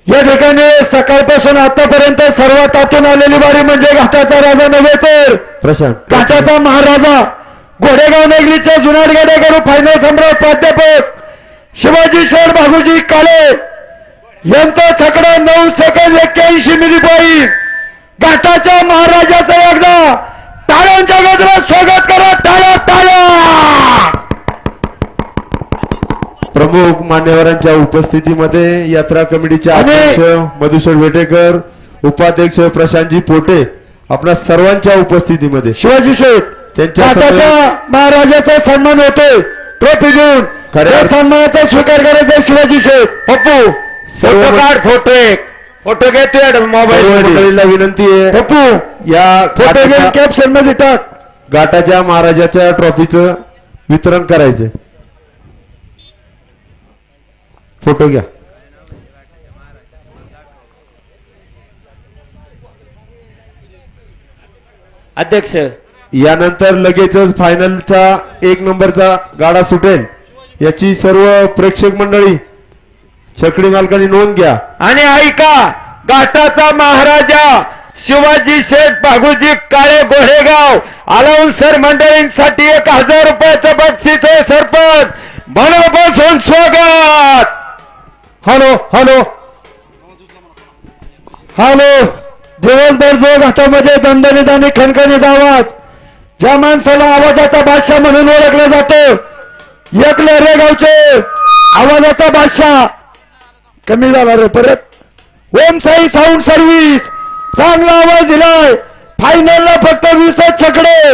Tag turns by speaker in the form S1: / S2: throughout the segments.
S1: या ठिकाणी सकाळपासून आतापर्यंत सर्वात आतून आलेली बारी म्हणजे घाटाचा राजा नव्हे तर
S2: प्रशांत
S1: घाटाचा महाराजा घोडेगाव नगरीचे जुनाट गडेकरू फायनल सम्राट प्राध्यापक शिवाजी शेठ भागुजी काळे यांचा छकडा 9 सेकंद 81 मिली पॉईंट घाटाच्या महाराजाचं एकदा टाळ्यांच्या गजरात स्वागत करा. टाळ्या टाळ्या.
S2: प्रमुख मान्यवरांच्या उपस्थितीमध्ये यात्रा कमिटीचे अध्यक्ष मधुसूर वेटेकर, उपाध्यक्ष प्रशांतजी पोटे, आपल्या सर्वांच्या उपस्थितीमध्ये
S1: शिवाजी शेठ
S2: त्यांच्या
S1: घाटाच्या महाराजाचा सन्मान होतोय. ट्रॉफी घेऊन खऱ्या सन्मानाचा स्वीकार करायचा शिवाजी शेठ. पप्पू फोटो काढ. फोटो घेतोय मोबाईल.
S2: विनंती आहे
S1: पप्पू
S2: या
S1: फोटो घेऊन कॅप्शन मध्ये टाक.
S2: घाटाच्या महाराजाच्या ट्रॉफीचं वितरण करायचं. फोटो घ्या.
S3: अध्यक्ष
S2: यानंतर लगेचच फायनलचा 1 नंबरचा गाडा सुटेल. याची सर्व प्रेक्षक मंडळी छकडी मालकांनी नोंद घ्या.
S3: आणि ऐका, घाटाचा महाराजा शिवाजी शेठ भागुजी काळे घोडेगाव अलाउन्सर मंडळींसाठी 1000 रुपयाचं बक्षीस आहे. सरपंच मनापासून स्वागत.
S1: Hello hello hello. दिवसभर जो घाटामध्ये दणदणीत आणि खणखणीत आवाज, ज्या माणसाला आवाजाचा बादशाह म्हणून ओळखलं जातं, एकले रे गावचे आवाजाचा बादशाह. कमी झाला रे परत. ओम साई साऊंड सर्व्हिस चांगला आवाज दिलाय. फायनलला फक्त 20 छकडे.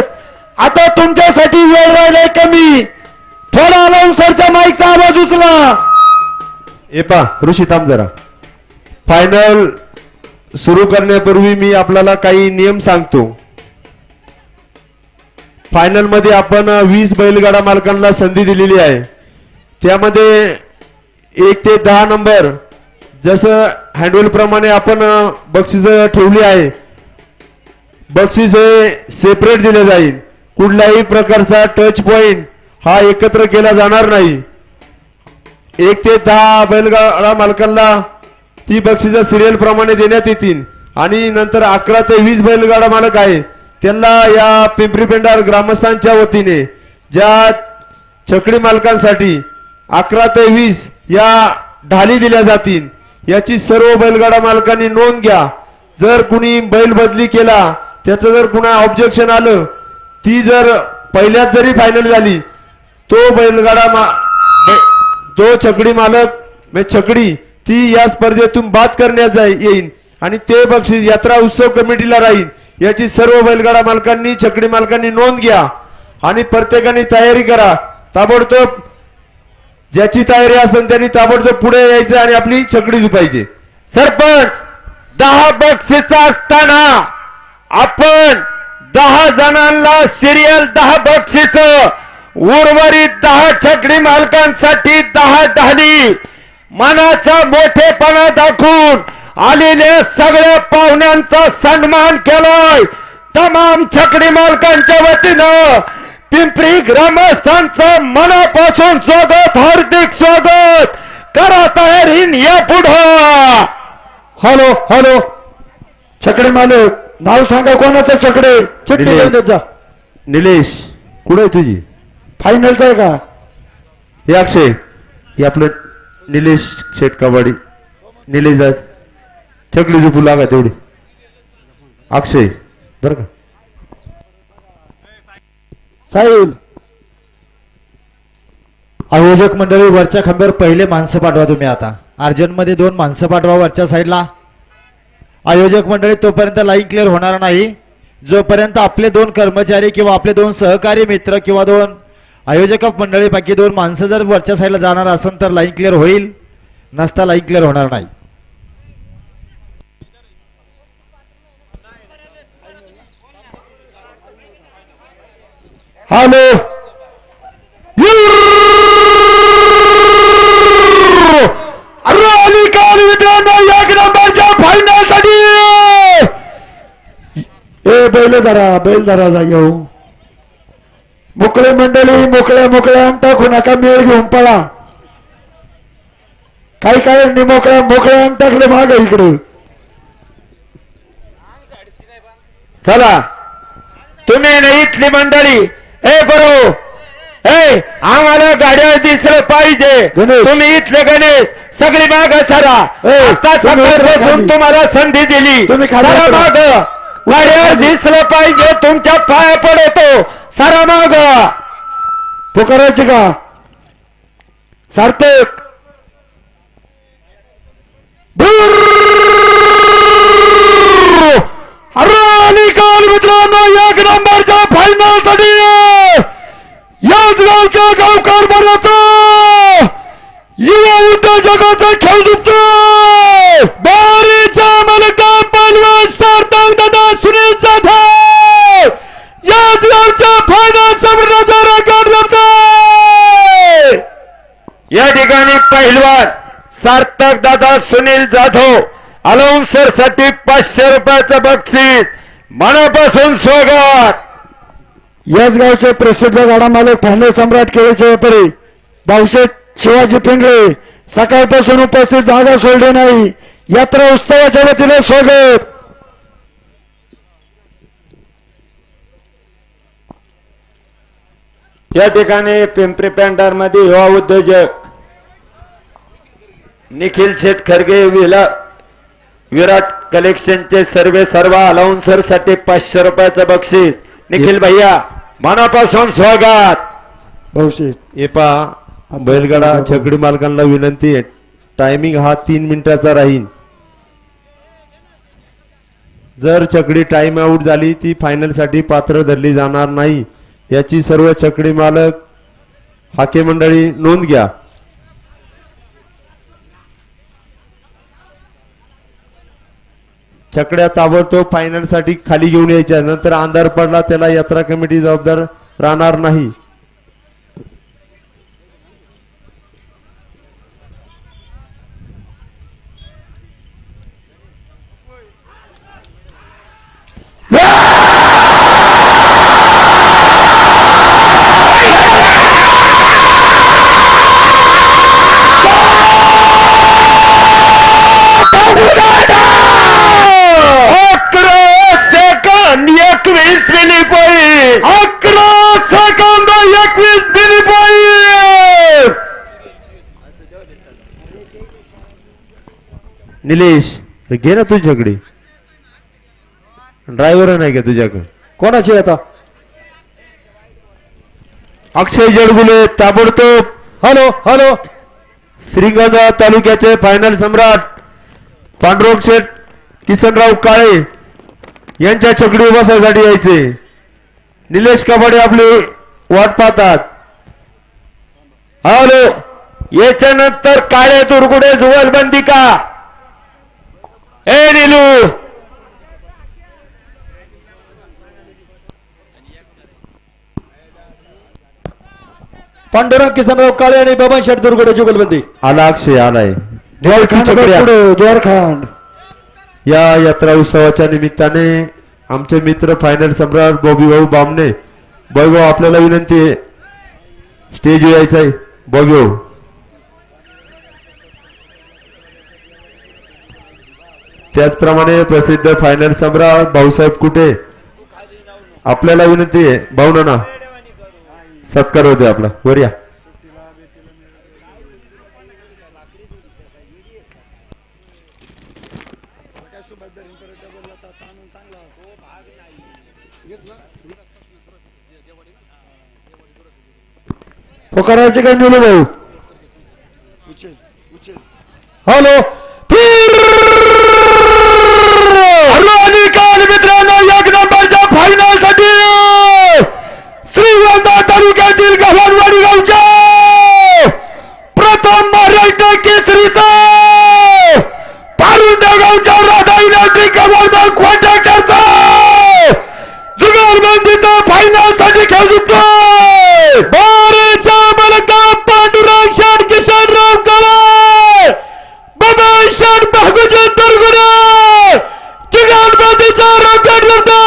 S1: आता तुमच्यासाठी वेळ राहिलाय कमी. थोडा अलाउन्सरच्या माईकचा आवाज उचला.
S2: एपा ऋषी थांब जरा. फायनल सुरू करण्यापूर्वी मी आपल्याला काही नियम सांगतो. फायनल मध्ये आपण 20 बैलगाडा मालकांना संधी दिलेली आहे. त्यामध्ये 1 ते 10 नंबर जसं हँडवेल प्रमाणे आपण बक्षीस ठेवली आहे. बक्षीस हे सेपरेट दिले जाईल. कुठल्याही प्रकारचा टच पॉइंट हा एकत्र केला जाणार नाही. 1 ते 10 बैलगाडा मालकांना ती बक्षिसं सिरियल प्रमाणे देण्यात येतील. आणि नंतर 11 ते 20 बैलगाडा मालक आहे त्यांना या पिंपरी पेंडार ग्रामस्थांच्या वतीने ज्या छकडी मालकांसाठी 11 ते 20 या ढाली दिल्या जातील. याची सर्व बैलगाडा मालकांनी नोंद घ्या. जर कुणी बैल बदली केला, त्याचं जर कुणा ऑब्जेक्शन आलं, ती जर पहिल्याच जरी फायनल झाली, तो बैलगाडा जो छकडी मालक छकडी ती या स्पर्धेतून बाद करण्यात येईल आणि ते बक्षीस यात्रा उत्सव कमिटीला राहील. याची सर्व बैलगाडा मालकांनी छकडी मालकांनी नोंद घ्या आणि प्रत्येकाने तयारी करा. ताबडतोब ज्याची तयारी असेल त्यांनी ताबडतोब पुढे यायचं आणि आपली छकडी झुपायची.
S3: सरपंच 10 बक्षीस असताना आपण 10 जणांना सिरियल 10 बक्षीस, उर्वरित 10 छकडी मालकांसाठी 10 ढाली. मनाचा मोठेपणा दाखवून आलेल्या सगळ्या पाहुण्यांचा सन्मान केलाय. तमाम छकडी मालकांच्या वतीनं पिंपरी ग्रामस्थांचं मनापासून स्वागत, हार्दिक स्वागत. करा तयारी, या पुढं.
S1: Hello hello. छकडे मालक नाव सांगा कोणाचं छकडे. चिठ्ठी घेऊन देत जा.
S2: निलेश कुठे आहे तुझी?
S1: फायनलचं आहे का?
S2: हे अक्षय, हे आपलं निलेश शेट कबाडी. निलेश दाद छकडी झुपू लागा तेवढी. अक्षय बरं का.
S1: साहिल
S4: आयोजक मंडळी वरच्या खांब्यावर पहिले माणसं पाठवा. तुम्ही आता अर्जंट मध्ये 2 माणसं पाठवा वरच्या साईडला. आयोजक मंडळी तोपर्यंत लाईन क्लिअर होणार नाही जोपर्यंत आपले 2 कर्मचारी किंवा आपले 2 सहकारी मित्र किंवा 2 आयोजक मंडळीपैकी 2 माणसं जर वरच्या साईडला जाणार असेल तर लाईन क्लिअर होईल, नसता लाईन क्लिअर होणार नाही.
S1: हॅलो. एक नंबरच्या फायनल साठी बैल धरा जागे हो. मोकळे मंडळी मोकळ्या टाकू नका. मेळ घेऊन पळा. काही काळांनी मोकळ्या टाकले माग इकडे.
S3: चला तुम्ही ना इथली मंडळी ए बरो ए आम्हाला गाड्या दिसलं पाहिजे.
S1: गणेश.
S3: तुम्ही इथले गणेश सगळी माग सरा.
S1: ए,
S3: आता
S1: तुम्ही
S3: सकाळपासून
S1: खाली.
S3: तुम्हाला संधी दिली.
S1: तुम्ही खाली
S3: सरा
S1: उतरा.
S3: माग गाड्या दिसलं पाहिजे. तुमच्या पाया पडतो सरा माग.
S1: पुकारायची का सार्थक अरे निकाल मित्रांनो एक नंबरच्या फायनल साठी याच गावच्या गावकार बऱ्याचा युवा उद्योजकाचा खेळ दुखतो. बारीचा मलका पलवान सार्थक दादा सुनील जाधव याच गावच्या फायनल सम्राटाचा रेकॉर्ड लागतोय.
S3: या ठिकाणी पहिलवान सार्थक दादा सुनील जाधव अलाउन्सर साठी 500 रुपयाचं बक्षीस मनापासून स्वागत.
S1: याच गावचे प्रसिद्ध गाडा मालक फायनल सम्राट केळीचे व्यापारी भाऊशेठ शिवाजी पिंगळे सकाळपासून उपस्थित, जागा सोडली नाही. यात्रा उत्सवाच्या वतीने स्वागत.
S3: या ठिकाणी पिंपरी पॅन्टार मध्ये युवा उद्योजक निखिल शेठ खरगे विराट कलेक्शनचे सर्व अलाउन्सर साठी 500 रुपयाचं बक्षीस. निखिल भैया मनापासून स्वागत.
S1: भाऊशेठ
S2: एपा बैलगाडा छकडी मालकांना विनंती आहे, टायमिंग हा 3 मिनिटाचा राहील. जर छकडी टाइम आउट झाली ती फायनल साठी पात्र धरली जाणार नाही, याची सर्व छकडी मालक हाके मंडळी नोंद घ्या. छकड्या ताबडतोब फायनल साठी खाली घेऊन यायच्या, नंतर अंधार पडला त्याला यात्रा कमिटी जबाबदार राहणार नाही. निलेश घे ना तुझ्याकडे, ड्रायव्हर नाही का तुझ्याकडे?
S1: कोणाची आता?
S2: अक्षय जडगुले ताबडतोब.
S1: हॅलो हॅलो
S2: श्रीगोंदा तालुक्याचे फायनल सम्राट पांडुरंग शेठ किसनराव काळे यांच्या छकडी बसायसाठी यायचे. निलेश कबाडे आपली वाट पाहतात.
S3: हॅलो याच्यानंतर काळे दुर्गुडे जुवलबंदी का? ए निलू
S1: पांडुरंग किसनराव काळे आणि बबन शेठ दुर्गुडे जुगलबंदी.
S2: आला अक्षय आलाय.
S1: द्वारखांड
S2: या यात्रा उत्सवाच्या निमित्ताने आमचे मित्र फायनल सम्राट बॉबी भाऊ बामणे, बॉबी भाऊ आपल्याला विनंती आहे स्टेज यायचं आहे. बॉबी भाऊ त्याचप्रमाणे प्रसिद्ध फायनल सम्राट भाऊसाहेब कुठे आपल्याला विनंती आहे. भाऊ नाना सत्कार होते आपला, वर या.
S1: पुकारायचे काय निलू भाऊ? हॅलो निकाल मित्रांनो एक नंबरच्या फायनल साठी श्रीगोंदा तालुक्यातील गव्हाणवाडी गावच्या प्रथम महाराष्ट्र केसरीचा पारुंडा गावच्या राधा इलेक्ट्रिक गव्हाणबाग कॉन्ट्रॅक्टरचा जुगारबंदीचा फायनल साठी खेळ जिंकतोय. बारेचा मलका पांडुरंग शेठ किसनराव काळे बबन शेठ भागुजी दुर्गुडे जुगारबंदीचा रेकॉर्ड लागतोय.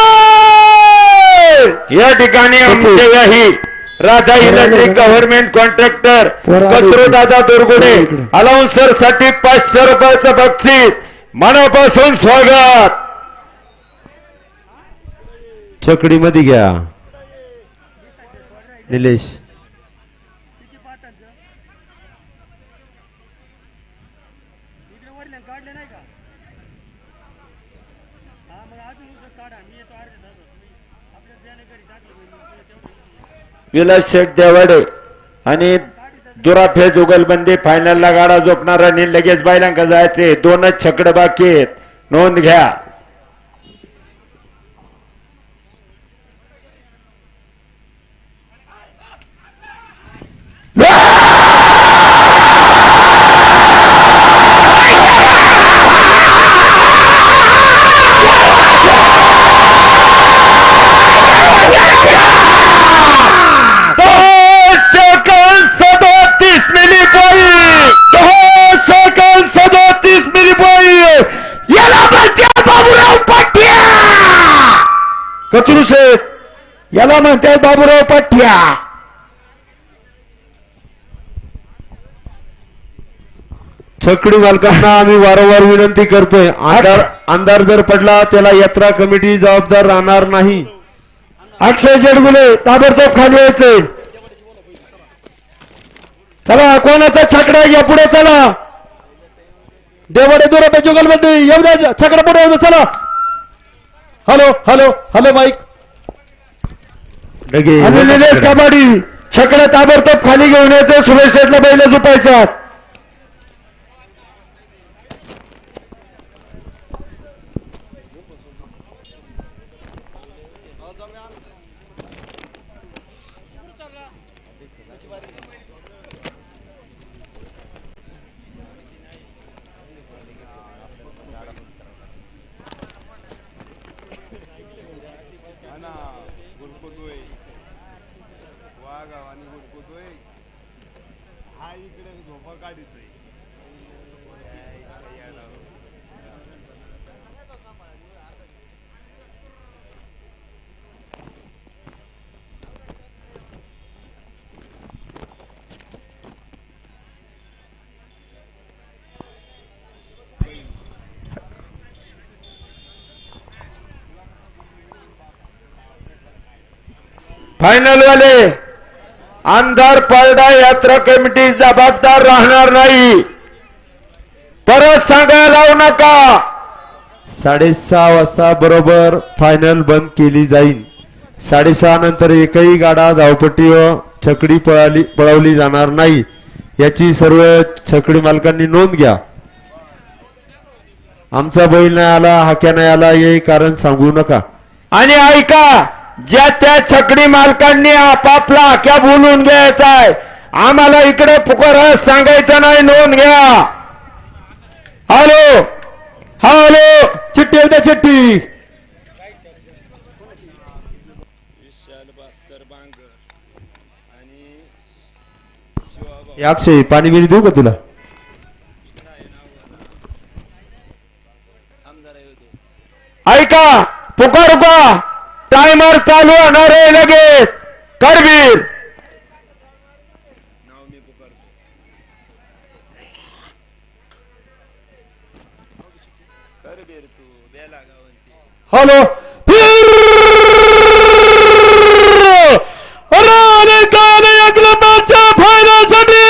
S3: या ठिकाणी आमचे काही राजा इलेक्ट्रिक गव्हर्नमेंट कॉन्ट्रॅक्टर
S1: पोरं आले.
S3: दादा दुर्गुडे
S1: इकडे.
S3: अलाउन्सर साठी 500 रुपयाचं बक्षीस मनापासून स्वागत.
S2: छकडी मध्ये घ्या निलेश.
S3: विलास शेठ देवाडे आणि दुराफे जुगलबंदी फायनलला गाडा झोपणार आणि लगेच बायलांका जायचे. 2च छकड बाकी आहेत, नोंद घ्या.
S1: कचरू शेठ याला म्हणतात बाबूराव पाठ्या.
S2: छकडी मालकांना आम्ही वारंवार विनंती करतोय, अंधार जर पडला त्याला यात्रा कमिटी जबाबदार राहणार नाही.
S1: अक्षय जेडगुले ताबडतोब खाली यायचे. चला कोणाचा छकडा घ्या पुढे चला. देवाडे दुरापे जुगलबंदी येऊ द्या, छकडा पुढे येऊ द्या. चला hello hello hello mic
S2: Dage
S1: आणि निलेश कबाडी छकडा ताबडतोब खाली घेऊन यायचे. सुरेश शेटला बैल झोपायच्या.
S3: फायनल वाले अंधार पडदा यात्रा कमिटी जबाबदार राहणार नाही. परत सांगायला लावू नका.
S2: 6:30 वाजता बरोबर फायनल बंद केली जाईल. 6:30 नंतर एकही गाडा धावपट्टी व छकडी पळवली जाणार नाही याची सर्व छकडी मालकांनी नोंद घ्या. आमचा बैल नाही आला, हाक्या नाही आला हे कारण सांगू नका.
S3: आणि ऐका, ज्या त्या छकडी मालकांनी आपापला आख्या बोलून घ्यायचा आहे. आम्हाला इकडे पुकार सांगायचं नाही, नोंद घ्या. हॅलो हॅलो
S1: चिठ्ठी येऊ द्या चिठ्ठी.
S2: अक्षय पाणी बिणी देऊ का तुला?
S3: ऐका, पुकारू का? टायमर चालू होणार आहे लगेच. करवीर
S1: हॅलो फायनलसाठी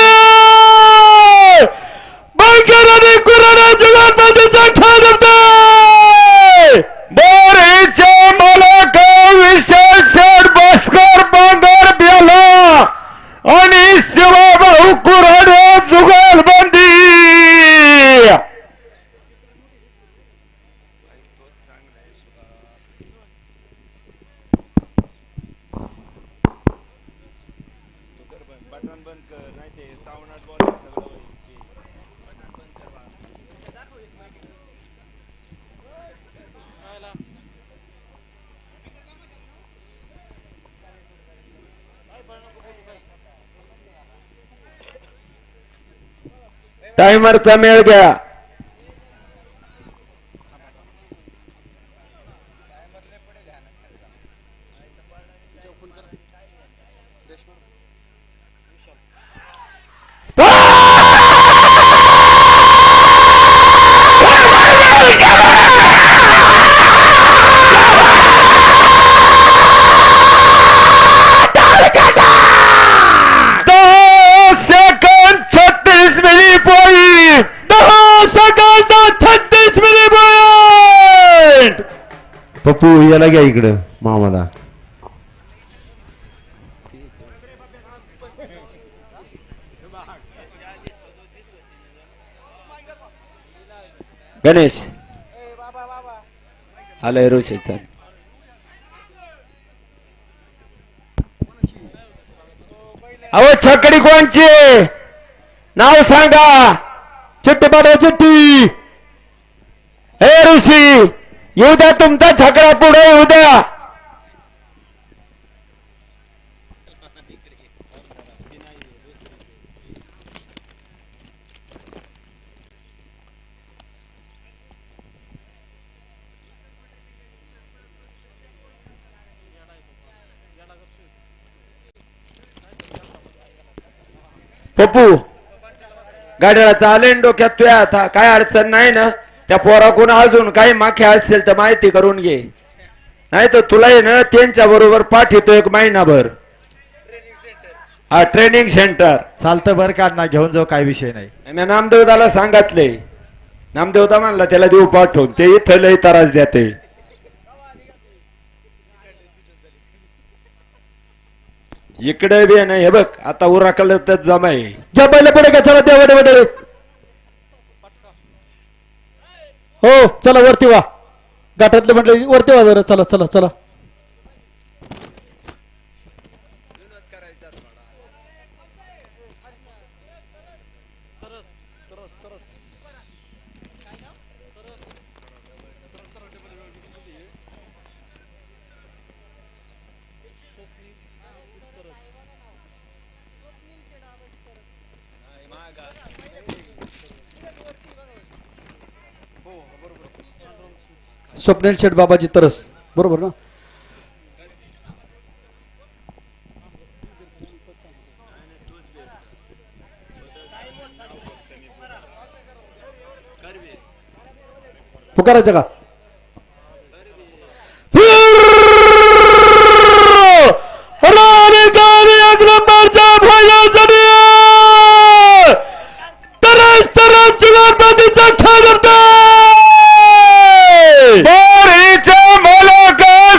S1: बँकर आणि कुराडा जुगलबंदीचा खेळ जमतोय.
S3: बोरीचे मालक विशेष शेठ भास्कर बांगर बेला आणि शिवाभाऊ कुऱ्हाडे जुगलबंदी. टायमरचा मेळ घ्या.
S2: पप्पू याला घ्या इकडं मामाला.
S3: गणेश आलंय ऋषीचा. अहो छकडी कोणची नाव सांगा.
S1: चिट्टी पाठवा चिट्टी.
S3: हे ऋषी येऊ द्या तुमचा छकडा पुढे येऊ द्या. पप्पू गाड्याला चालेल डोक्यात तुया आता काय अडचण नाही ना. त्या पोराकडून अजून काही माख्या असतील तर माहिती करून घे. नाही तर तुला आहे ना त्यांच्या बरोबर पाठवतो एक महिनाभर. हा ट्रेनिंग सेंटर.
S4: चालतं बरं का ना, घेऊन जाऊ, काय विषय नाही.
S3: मी नामदेवदाला सांगितले. नामदेवदा म्हणला त्याला देऊ पाठवून. ते इथं लय त्रास देते. इकडे बी नाही. हे बघ आता उराकडलं तर जमाय.
S1: ज्या बैल पुढे का चला त्या वडे वडे. हो चला वरती वा. गाठातले म्हटलं वरती वा जरा. चला चला चला. स्वप्नील शेठ बाबाजी तरस बरोबर ना. पुकारायचं का. तरस तरस जुगारबाजीचा खेळ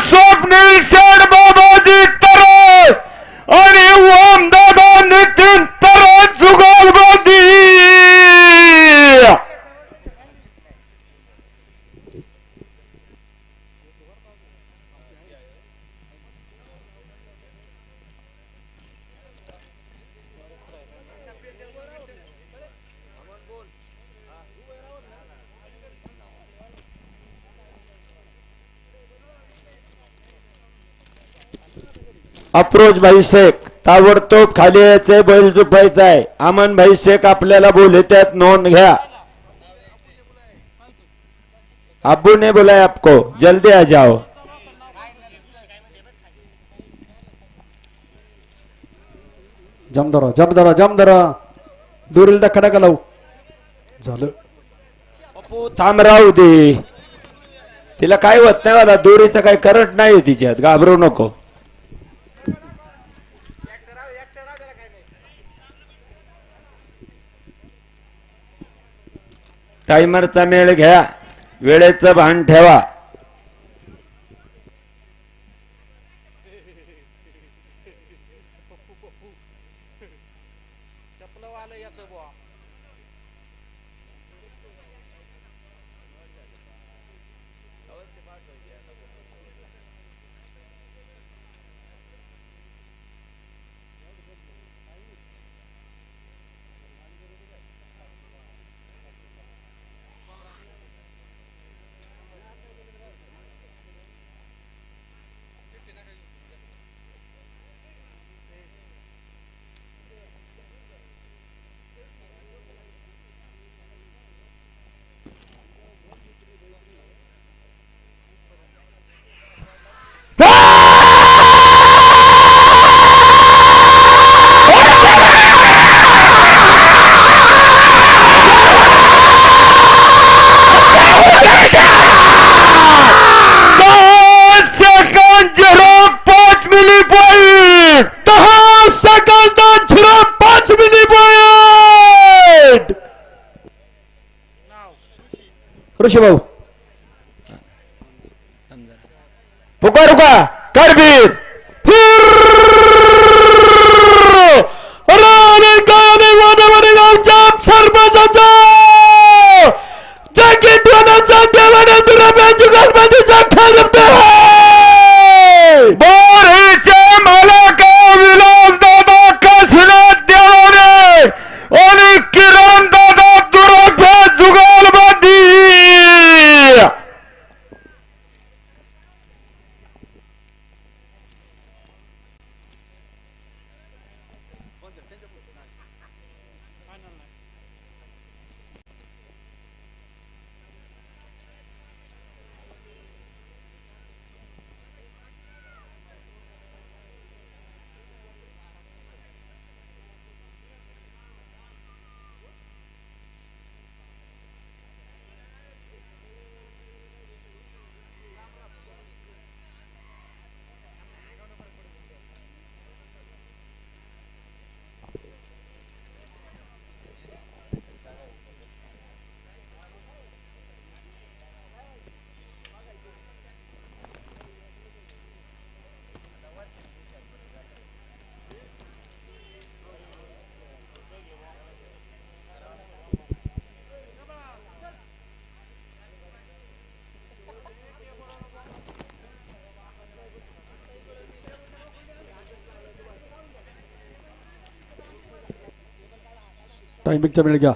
S3: स्वप्नील शेठ बाबाजी तरस आणि ओमदादा नितीन तरस जुगारबाजी. अप्रोच भाई शेख ताबडतोब खाली यायचे. बैल झुपायचा आहे. अमन भाई शेख आपल्याला बोले त्यात नोंद घ्या. अब्बू ने बुलाया आपको जल्दी आ जाओ.
S1: जमदारा जमदारा जमदारा दुरील दा खडा का लावू. झालं
S3: अप्पू थांब राहू दे. तिला काय होत नाही मला. दोरीचं काही करंट नाही तिच्यात. घाबरू नको. टायमरचा मेळ घ्या. वेळेचं भान ठेवा. ऋषी भाऊ पुकारू का करबीर
S1: सरपंचा जॅकेटवाल्याचा देवाने दुराब्या जुगलबंदीचा खरबते
S3: बोरीचे मालक विलास दादा काशीनाथ देवाने आणि किरण दादा दुराब्या जुगलबंदी
S1: टाइमिंगचा वेळ घ्या.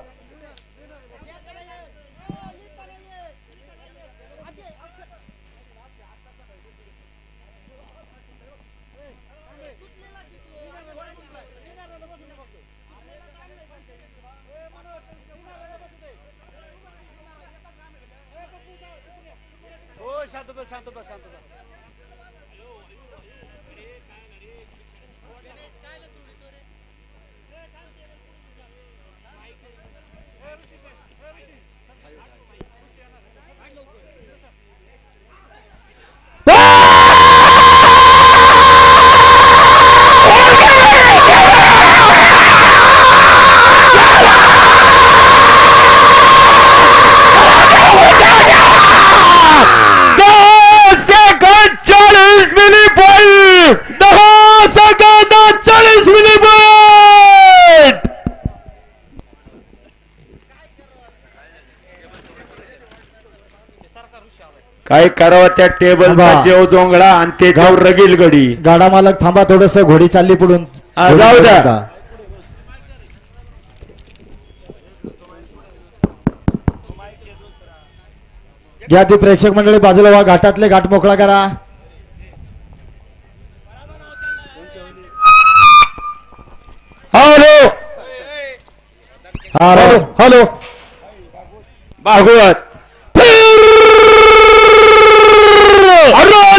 S3: काय करावं त्या टेबलचा
S4: थांबा.
S3: जेव जोंगळा आणि त्याच्यावर रगील गडी
S4: गाडा मालक थांबा, थोडस घोडी चालली पुढून.
S3: जाऊ द्या.
S4: घ्या ती प्रेक्षक मंडळी बाजूला व्हा, घाटातले घाट मोकळा करा.
S3: हॅलो
S4: हॅलो
S3: हॅलो भागवत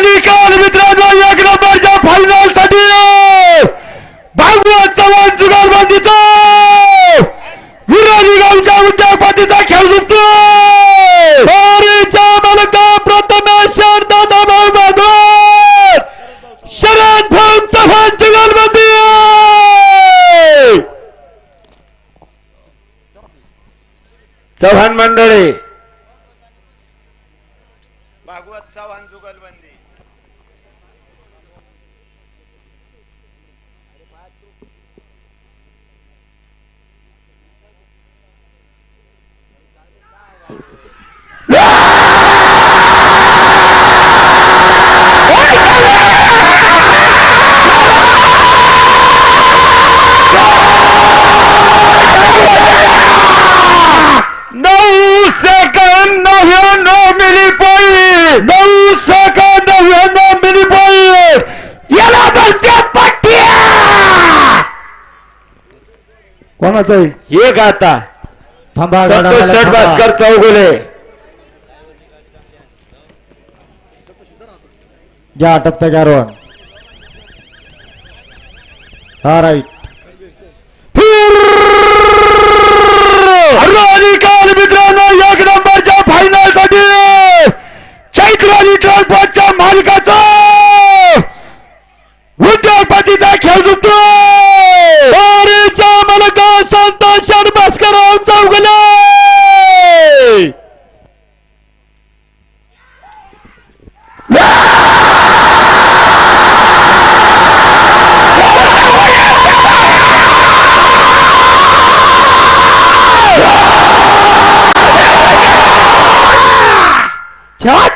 S1: निकाल मित्रांनो, एक नंबरच्या फायनल साठी भागवत चव्हाण जुगारबंदीचा विरोधी गावच्या उद्योगपतीचा खेळ जिंकतो. मालका प्रथमेश दादाभाऊ भागवत, शरद भाऊ चव्हाण जुगारबंदी.
S3: चव्हाण मंडळी भागवत चव्हाण जुगलबंदी.
S1: कोणाचं आहे
S3: एक आता
S4: थांबा, गाडा
S3: संतोष
S4: मालक
S3: शेठ
S4: थांबा.
S3: भास्कर चौगुले
S4: घ्या टप्प्या गॅरवन. हा राईट.
S1: निकाल मित्रांनो, एक नंबरच्या फायनल साठी चैत्राली ट्रान्सपोर्टच्या मालकाचा उद्योगपतीचा खेळ जिंकतो. मालका संतोष भास्करराव चौगुले. छाट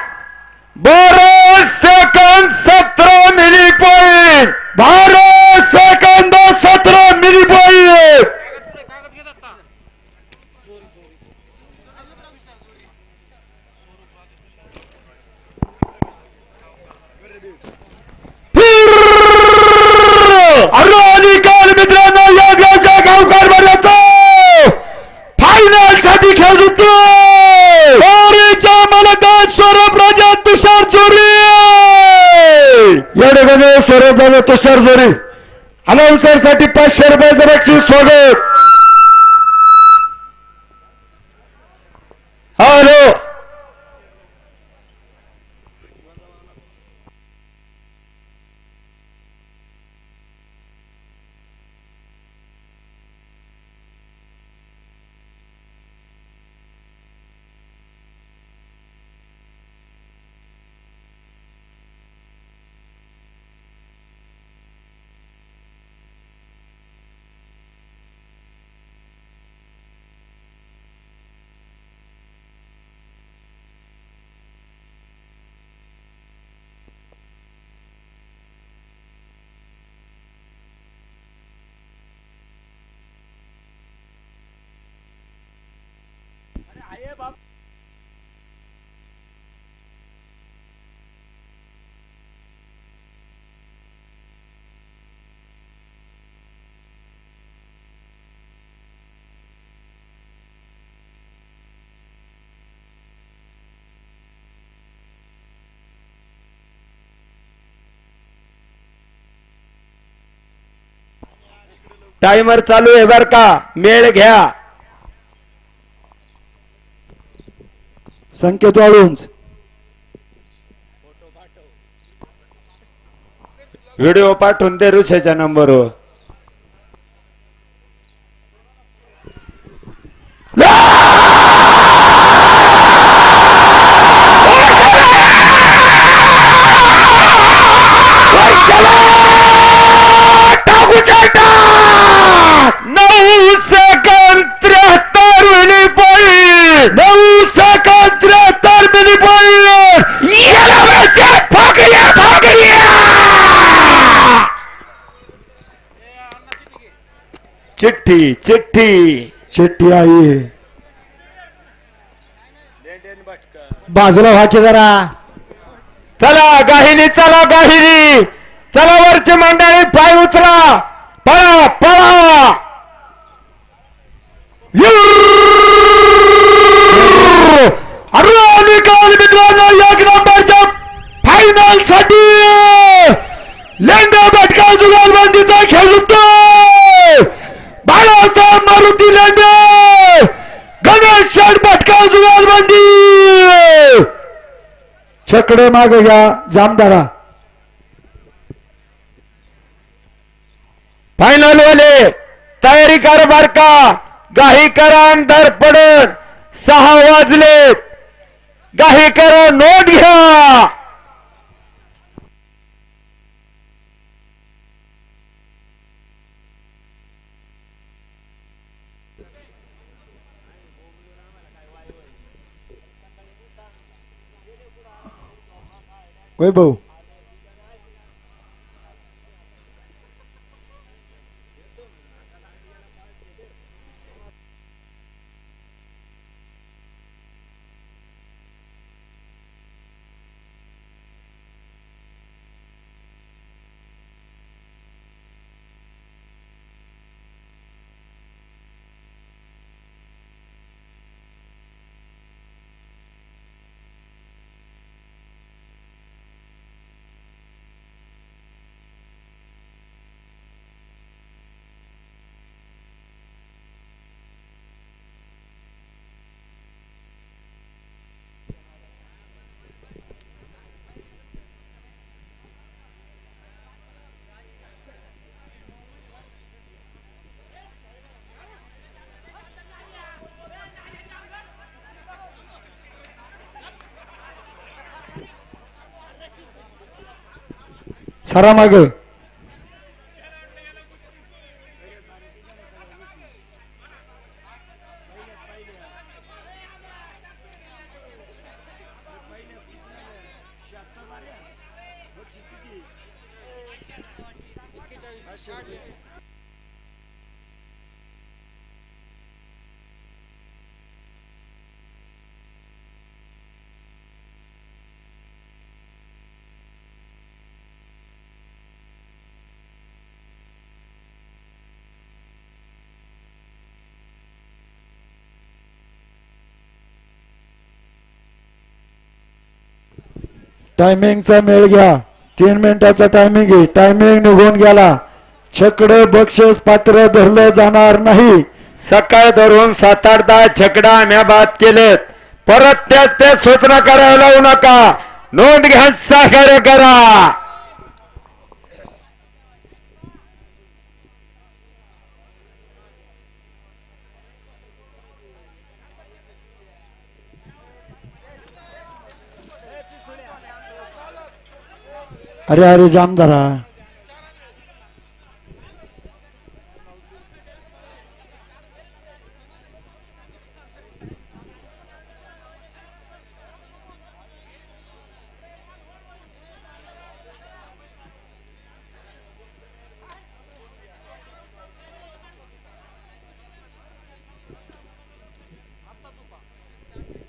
S3: 12 second 17 milli point
S1: 12 second 17 milli point. अरे निकाल मित्रांनो, या गावच्या गावकार वर्गाचा फायनल साठी खेळ जिंकतो मोरीचा मलका स्वरूप राजा तुषार जोरी. या ठिकाणी स्वरूप राजा तुषार जोरी अनाउन्सर साठी 500 रुपयाचं बक्षीस. स्वागत. हॅलो
S3: टाइमर चालू आहे बर का, मेळ घ्या.
S1: संकेत वाळुंज
S3: व्हिडिओ पाठवून दे रुसेच्या नंबरवर. चिठ्ठी चिठ्ठी
S1: शेट्टी आई
S4: बाजूला व्हा की जरा.
S3: चला गाहिनी, चला गाहिनी, चला वरची मंडळी पाय उचला, पळा पळा.
S1: अरे निकाल मित्रांनो, 1 नंबरच्या फायनल साठी लेंडा भटका जुगारबंदीचा खेळ जिंकतो बाळासाहेब मारुती लेंडे, गणेश शेठ भटका जुगारबंदी. छकडे मागे घ्या जामदारा.
S3: फायनल वाले तयारी कर बर का, गाही करा अंधार पडत. 6 वाजले, गाही करा, नोट घ्या.
S1: वैभव सरा माग. टायमिंगचा मेळ घ्या. 3 मिनिटाचा टायमिंग आहे. टायमिंग निघून गेला. छकडे बक्षीस पात्र धरलं जाणार नाही.
S3: सकाळ धरून 7-8-10 छकडा आम्ही बाद केलेत. परत त्या सूचना करायला लावू नका. नोंद घ्या, सहकार्य करा.
S1: अरे अरे जाम धरा.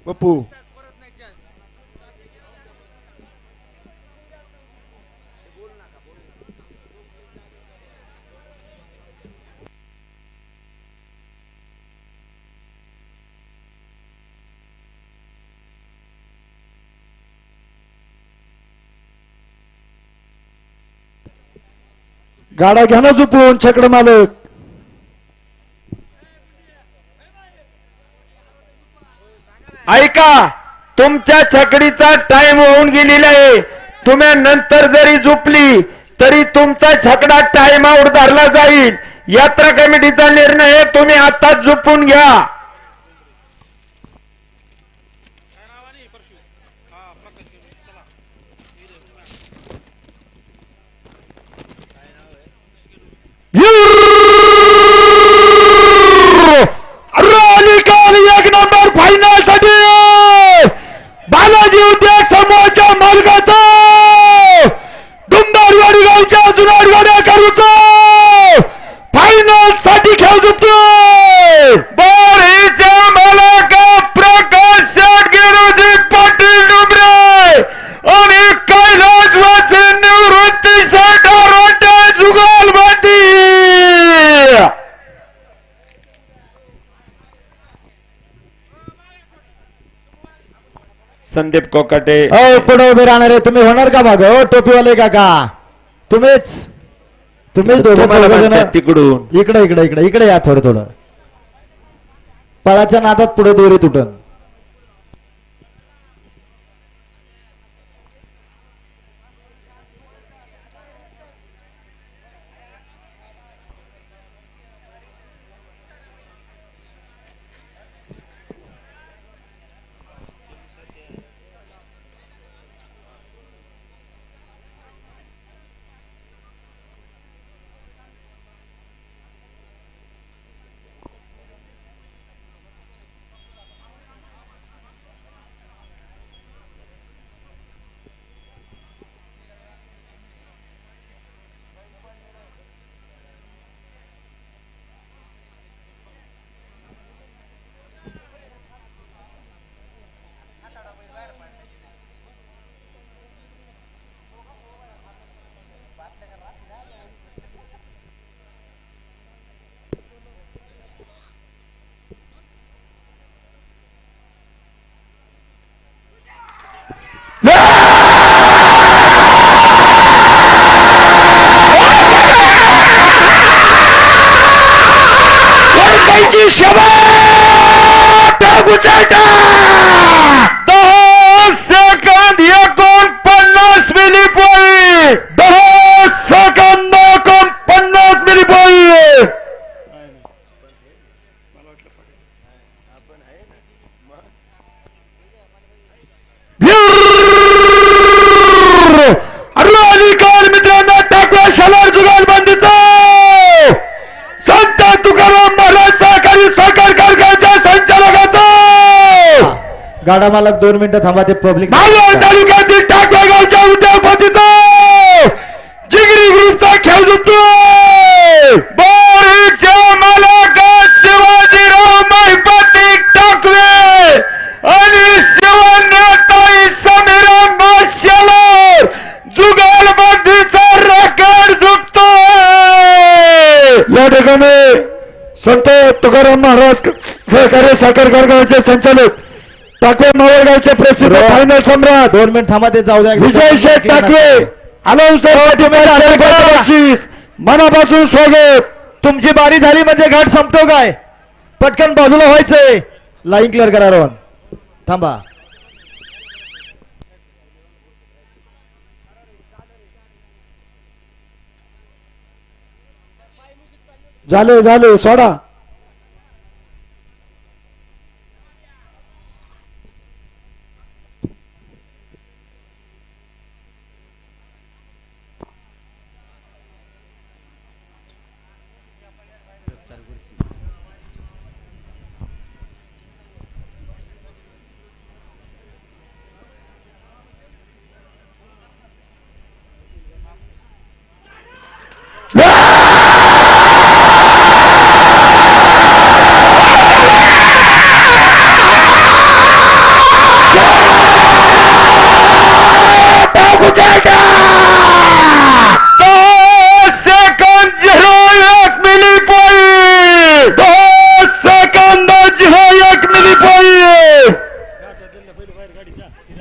S2: पप्पू
S1: गाडा घ्या ना झोपून छकड मालक.
S3: ऐका, तुमच्या छकडीचा टाइम होऊन गेलेला आहे. तुम्ही नंतर जरी झोपली तरी तुमचा छकडा टाइम आउट धरला जाईल. यात्रा कमिटीचा निर्णय आहे, तुम्ही आताच झोपून घ्या.
S1: एक नंबर फायनल साठी बालाजी उद्योग समूहाच्या मालकाचा डुंबरवाडी गावच्या जुनाडवाड्या करूचा फायनल साठी खेळ झुकतोय.
S3: बोरीच्या मालक प्रकाश गिरोजी पाटील डुबरे आणि कैलासवासी निवृत्ती रोटे जुगालबंदी. संदीप कोकाटे
S4: पुढे उभे राहणार आहे. तुम्ही होणार का माग? टोपीवाले काका तुम्हीच दोघं
S3: तुम्हाला
S4: चौघं जण.
S3: म्हणतात तिकडून.
S4: इकडे इकडे इकडे इकडे या थोडं. पळाच्या नादात पुढे दोरी तुटन.
S1: मित्रांनो टाकवा शलार जुगालबंदीचा संत तुकाराम महाराज सहकारी सहकार कारखान्याच्या संचालकाचा
S4: गाडा मालक 2 मिनिटं थांबा. ते पब्लिक
S1: मालवण तालुक्यातील टाकवा गावच्या उद्योगपतीचा जिगरी ग्रुपचा खेळ झुकतो.
S3: बोरीच्या मालकात शिवाजीराव महिपती टाकवे आणि शिवण्याताई समीरा माशेलर जुगलबंदीचा रेकॉर्ड झुकतोय.
S1: या ठिकाणी संत तुकाराम महाराज सहकारी साखर कारखान्याचे संचालक टाकवे मावळगावचे प्रसिद्ध फायनल सम्राट
S4: 2 मिनिट थांबा, ते जाऊ द्या.
S1: विजय शेठ टाकवे बक्षीस मनापासून स्वागत.
S4: तुमची बारी झाली म्हणजे घाट संपतो काय? पटकन बाजूला व्हायचंय. लाईन क्लिअर करा रोहन, थांबा.
S1: झाले सोडा.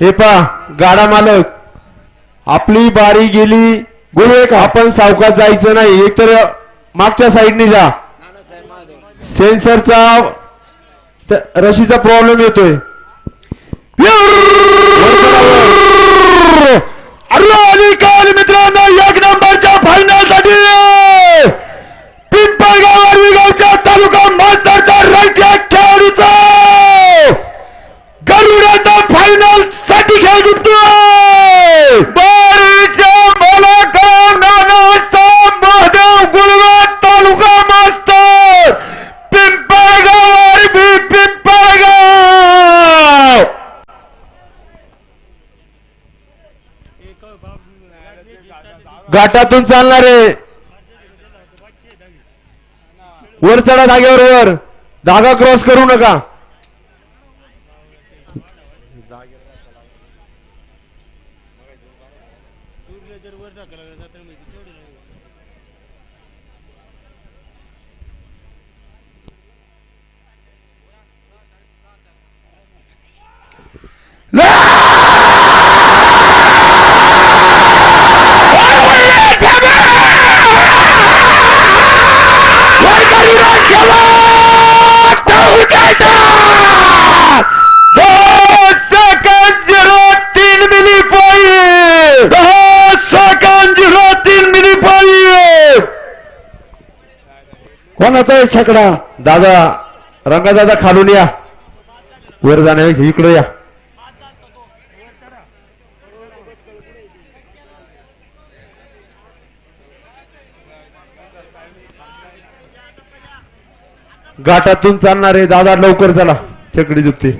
S2: हे पा गाडा मालक, आपली बारी गेली.
S1: गुरु का
S2: आपण सावकाश जायचं नाही, एकतर मागच्या साईडने जा. सेन्सरचा रशीचा प्रॉब्लेम येतोय.
S1: अरे मित्रांनो, 1 नंबरच्या फायनल साठी पिंपळगाव गावच्या तालुका मालदारचा रायट्या खेळाडूचा गरुडाचा फायनल साठी खेळ जिंकतोय.
S3: बोरीच्या मालकात नानासाहेब महादेव गुळवे तालुका मास्तर पिंपळगाव आरबी पिंपळगाव.
S2: घाटातून चालणारे वर चढा धाग्यावर, वर धागा क्रॉस करू नका.
S1: कोणाचा छकडा?
S2: दादा रंगा दादा खालून या, वर जाण्यापेक्षा इकडे या. घाटातून चालणारे दादा लवकर चला, छकडी जुपते.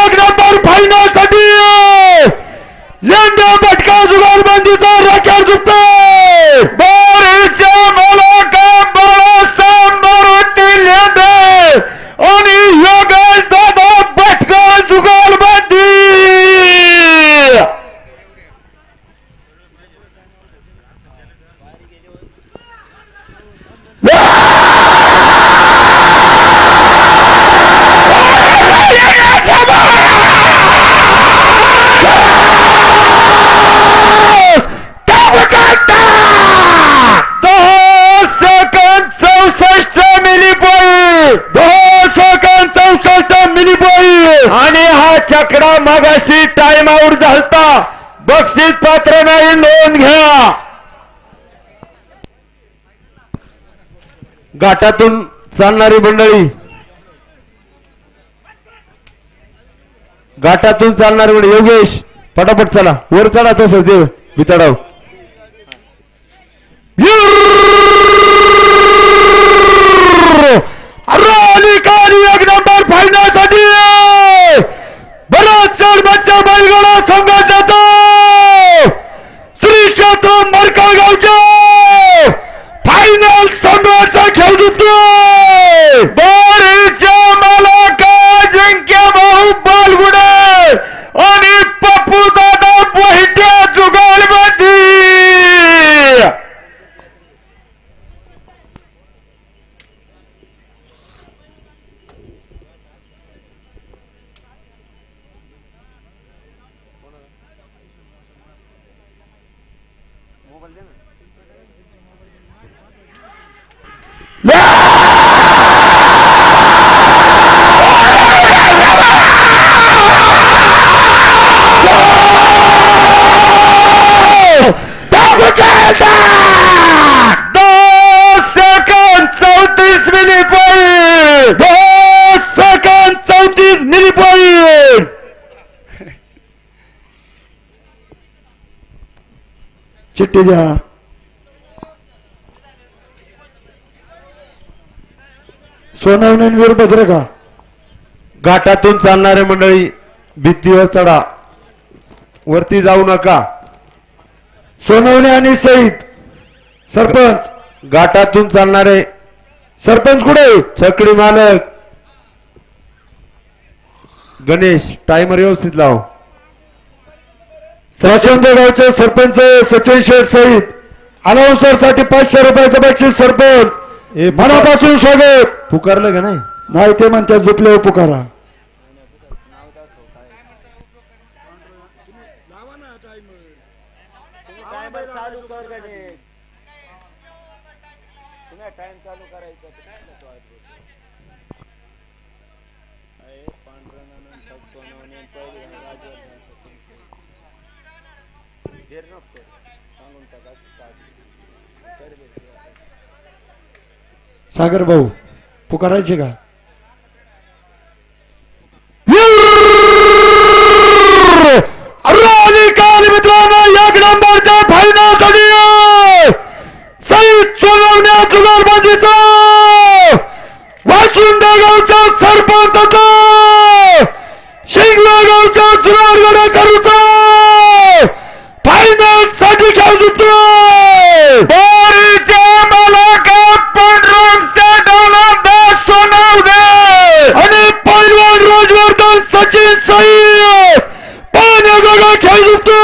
S1: एक नंबर फायनल साठी लेंड्या भटका जुगारबंदीचा रेकॉर्ड झुकतोय.
S3: बोरीच्या मालकात बाळासाहेब मारुती लेंडे आणि योगेश दादा भटका जुगलबंदी. आणि हा चकडा मगाशी टाइम आउट झालता, बक्षीस पात्र नाही, नोंद घ्या.
S2: घाटातून चालणारी मंडळी, घाटातून चालणारी मंडळी, योगेश पटापट चला, वर चढा तसंच देव बितडाव.
S1: अरे एक नंबर फायनल साठी बरं झुकतोय बारीच्या मला का जिंक्या भाऊ बालगुडे आणि पप्पू दादा पोहिट्या जुगालमध्ये चिठ्ठी द्या. सोनवणे वीरभद्र का
S2: घाटातून चालणारे मंडळी भीतीवर चढा, वरती जाऊ नका.
S1: सोनवणे आणि सईद सरपंच
S2: घाटातून चालणारे
S1: सरपंच कुठे
S2: छकडी मालक गणेश टाइमर व्यवस्थित लाव.
S1: सासवंदे गावचे सरपंच सचिन शेठ सईद अनाउन्सर साठी 500 रुपयाचं बक्षीस सरपंच
S2: हे
S1: मनापासून स्वागत.
S2: पुकारलं का नाही?
S1: नाही ते म्हणतात झोपल्यावर पुकारा. सागर भाऊ पुकारायचे का? मित्रांनो एक नंबरच्या फायनलसाठी सईद सोनवणे जुगारबाजीचा वासुंदे गावच्या सरपंचाचा शिंगला गावच्या जुगारगडा करूचा फायनल साठी खेळ जिंकतोय बारीच्या मलाका पांडुरंग सेठाला दास सोनवणे आणि पैलवान राजवर्धन सचिन सईद पाण्यागडा खेळ जिंकतोय.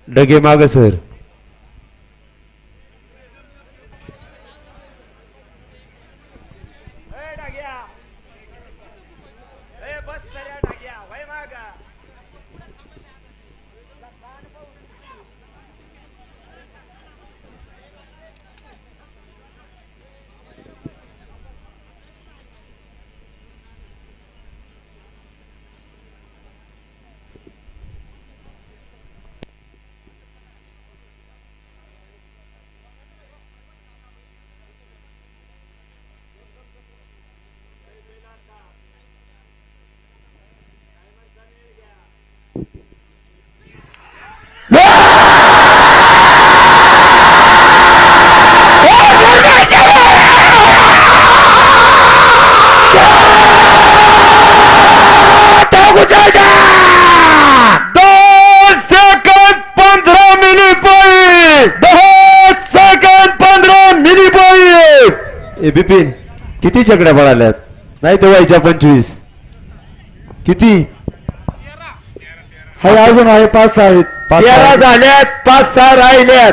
S2: डगे माग सर. बिपिन किती चकड्या पळाल्यात? नाही तो व्हायच्या 25 किती
S1: हाय अजून आहे 5 आहेत.
S3: 13 झाल्यात 5-6 राहिल्यात.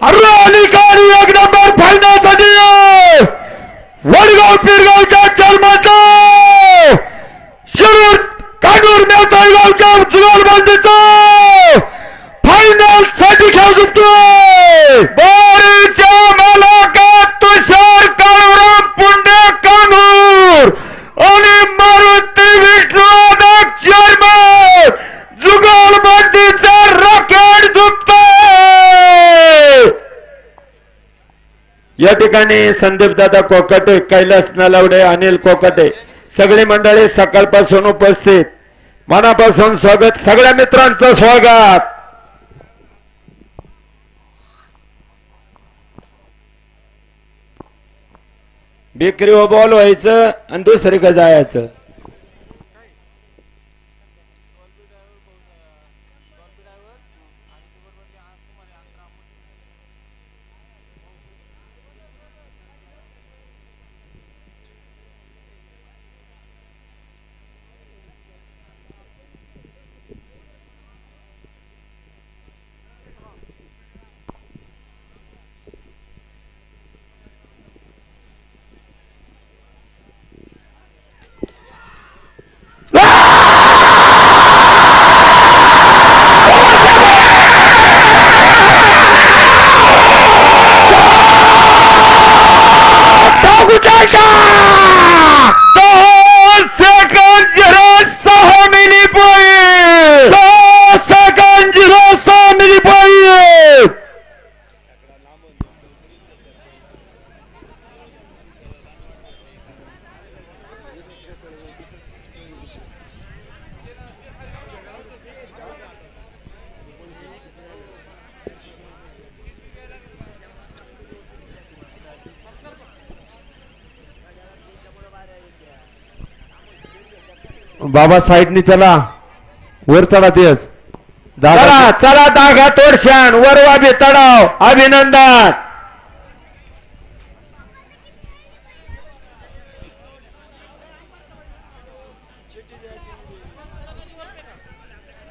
S1: अरे अलीकडे एक नंबर फायनल साठी वडगाव पिरगावच्या जन्माचा शिरूर काटूर मेसाईगावच्या जुगारबांधीचा फायनल साठी खेळ जिंकतोय बारीच्या मलाका तुषार काळूराम पुंडे कानूर आणि मारुती विष्णू चेअरमन जुगारबांधीचा रॉकेट झुकतोय.
S3: या ठिकाणी संदीप दादा कोकटे, कैलास नलावडे, अनिल कोकटे सगळी मंडळी सकाळपासून उपस्थित, मनापासून स्वागत, सगळ्या मित्रांचं स्वागत. बेकरी व बॉल व्हायचं आणि दुसरीकडे जायचं.
S2: बाबा साईडनी चला, वर चढा तेच
S3: चला चला दागा तोडशान वरवा बी तडाव. अभिनंदन.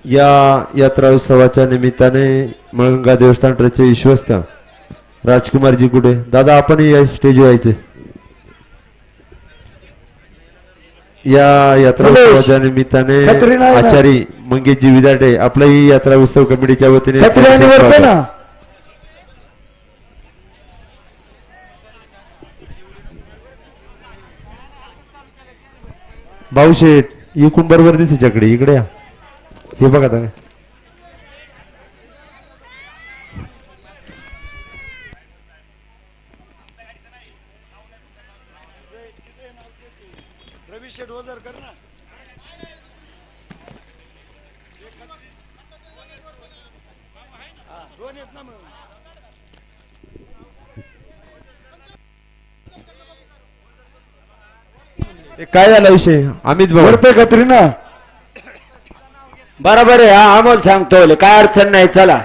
S2: या यात्रा उत्सवाच्या निमित्ताने मळगंगा देवस्थान ट्रस्टचे विश्वस्त राजकुमारजी कुठे दादा, आपण या स्टेज व्हायचे. या यात्रा उत्सवाच्या निमित्ताने
S1: खत्री नाही ना.
S2: आचारी मंगेशजी विदाटे आपल्याही यात्रा उत्सव कमिटीच्या वतीने
S1: खत्री आणि वरते ना.
S2: भाऊशेठ इकून बरोबर दिसायच्याकडे इकडे या. हे बघा आता काय झाला विषय अमित भाऊ?
S1: वरते खत्री ना.
S3: बरोबर आहे. हा अमोल सांगतो, काय अडचण नाही. चला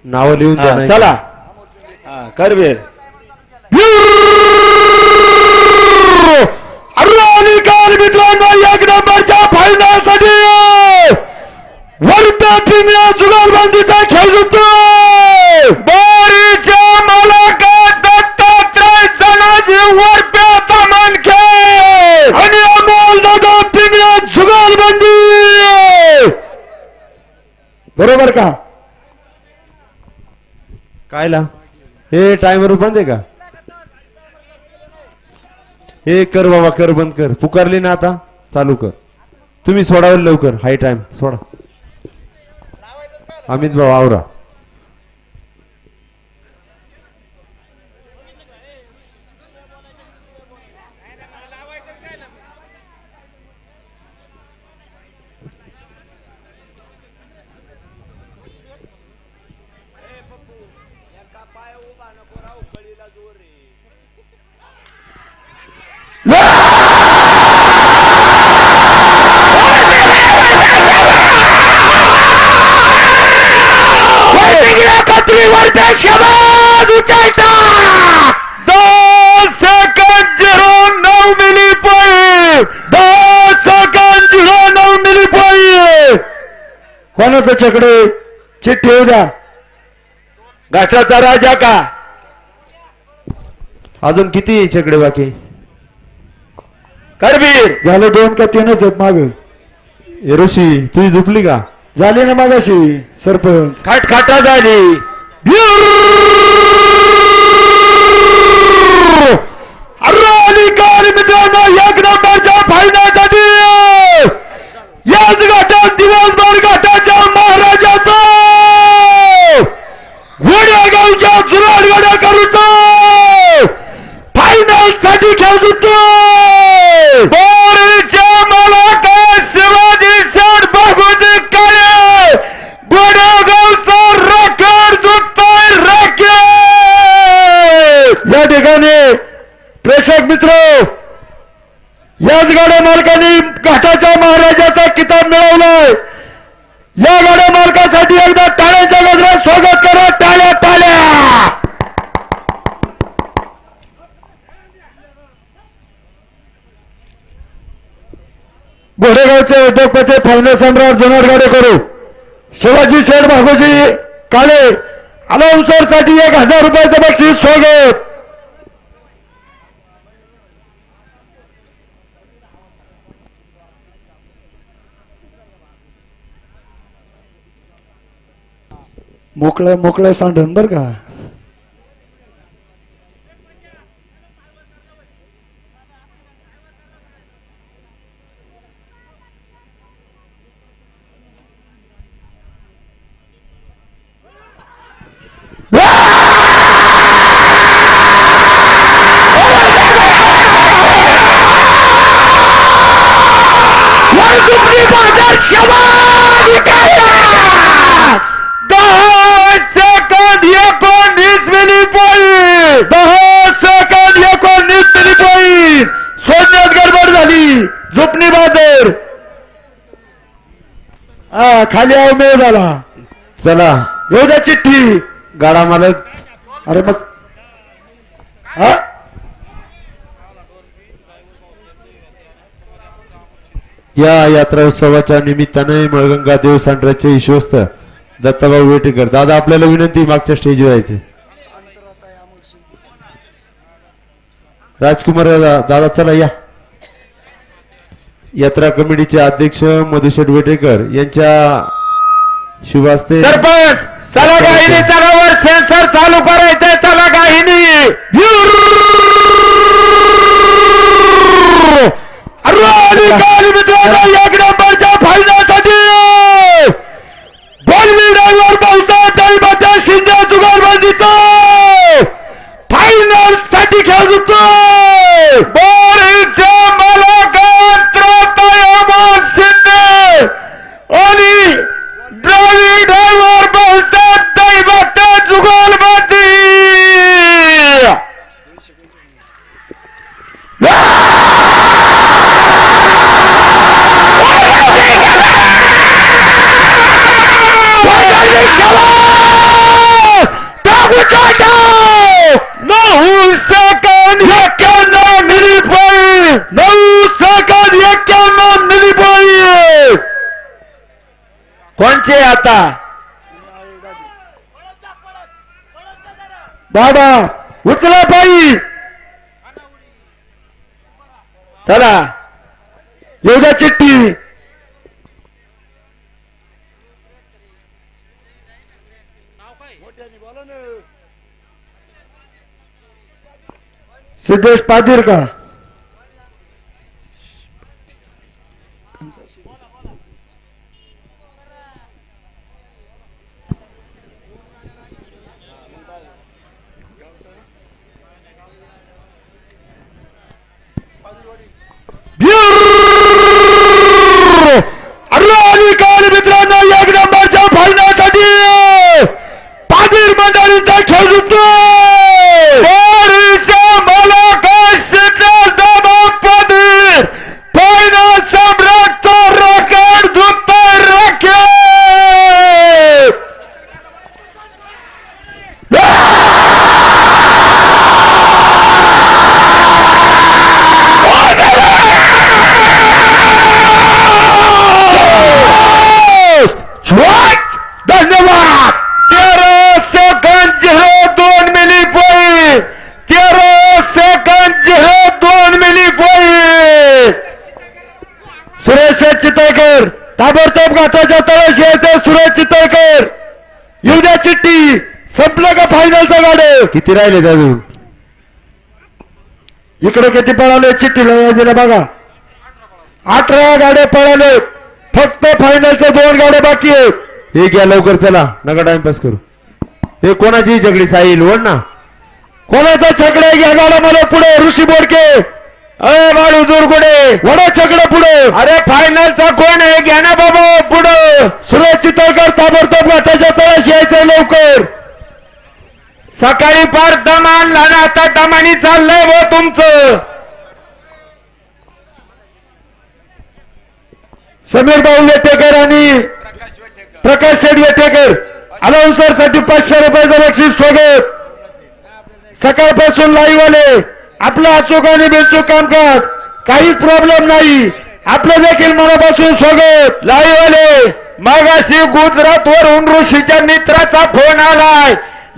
S2: नाव लिहून द्या.
S3: हा,
S2: नाही.
S3: चला हा, करवीर
S1: मित्रांनो, एक नंबरच्या फायनल साठी वरते पिंगळा जुगारबंदीचा खेळ जिंकतोय.
S3: बोरीच्या मुलाखत दत्तात्रय सणाजी वरप्याचा मनखे
S1: आणि अमोल दादा पिंगळा जुगारबंदी. बरोबर का?
S2: कायला हे टायमर बंद आहे का? हे कर बाबा, कर बंद कर. पुकारली ना आता चालू कर. तुम्ही सोडावं लवकर. हाय टाइम सोडा. अमित भाऊ आवरा.
S1: कोणाचं चकडे चिठ्ठी येऊ द्या.
S3: घाटाचा राजा का?
S2: अजून किती याच्याकडे बाकी?
S3: करवीर
S1: झालं 2 का 3च आहेत माग.
S2: ऋषी तुझी झोपली का?
S1: झाली ना मागाशी सरपंच.
S3: खाटखाटा झाली.
S1: मित्रांनो, एक नंबरच्या फायनलसाठी याच घाटात दिवसभर घाटाच्या महाराजाचा घोड्यागावच्या जुराड गाड्या करूच फायनल साठी खेळ जिंकतोय. याच गाड्या मालकांनी घाटाच्या महाराजाचा किताब मिळवलाय. या गाड्या मालकासाठी एकदा टाळ्यांच्या गजरात स्वागत करा. टाळ्या टाळ्या. घोडेगावचे उद्योगपती फायनल सम्राट जुनार गाडेकरू शिवाजी शेठ भागोजी काळे अलाउन्सर साठी 1000 रुपयाचं बक्षीस स्वागत. मोकळं सांडून बर का. सोडण्यात गडबड झाली. झोपणी बादर खाली अवमेळ झाला.
S2: चला
S1: येऊ द्या चिठ्ठी.
S2: गाडा मालक
S1: अरे मग हा
S2: या यात्रा उत्सवाच्या निमित्ताने मळगंगा देव सांड्राचे विश्वस्त दत्ताभाऊ वेटेकर दादा आपल्याला विनंती मागच्या स्टेजवर यायचे. राजकुमार दादा चला या. यात्रा कमिटीचे अध्यक्ष मधुशेठ वेटेकर यांच्या शुभास्ते
S3: सरपंच चला गाहिनी चलावर सेन्सर चालू करायचंय. चला गाहिनी
S1: एक नंबरच्या फायद्यासाठी बोलवी ड्रायव्हर भाऊसाहेब दळबत्या शिंदे जुगारबाजीचा फायनल साठी खेळतोय. बोरीचे मलकांत अमोल शिंदे आणि ड्रायव्हर भाऊसाहेब दळबत्या जुगारबाजी.
S3: कोणचे आता
S1: बाबा उचला पायी.
S3: चला
S1: येऊ द्या चिठ्ठी. सिद्धेश पाटील का मित्रांनो एक नंबरच्या फायनलसाठी पाटील मंडळींचा खेळ जिंकतोय. फायनल सम्राट तो रॉकेट झुकतोय. रॉकेट धन्यवाद. 13 second 02 milli point. 13 second 02 milli point. Suresh Chitalkar ताबडतोब घाटाच्या तळाशी यायचं. सुरेश चितळकर येऊ द्या चिठ्ठी. संपलं का फायनलचा गाडे.
S2: किती राहिले अजून.
S1: इकडे किती पळाले चिठ्ठीला यायला बघा. 18 गाड्या पळाले. फक्त फायनलच्या 2 गाड्या बाकी आहेत.
S2: हे घ्या लवकर चला नका टाइमपास करू. हे कोणाची जगडी साईल वड ना.
S1: कोणाचा छकडे घ्या गाडा मला पुढे. ऋषी बोडके अरे बाळू दुर्गुडे वडा छकडे पुढे.
S3: अरे फायनलचा कोण आहे घ्या ना बाबा पुढं.
S1: सुरेश चितळकर ताबडतोब घाटाच्या तळाशी यायचं लवकर.
S3: सकाळी पार दम आणला ना आता दमानी चाललंय व तुमचं.
S1: समीर भाऊ वेटेकर आणि प्रकाश शेठ वेटेकर अलाउन्सर साठी 500 रुपयाचं बक्षीस स्वागत. सकाळपासून लाईव्ह आले, आपलं अचूक आणि बेचूक कामकाज, काहीच प्रॉब्लेम नाही. आपलं देखील मनापासून स्वागत.
S3: लाईव्ह आले. मागाशी गुजरात वरून ऋषीच्या मित्राचा फोन आलाय.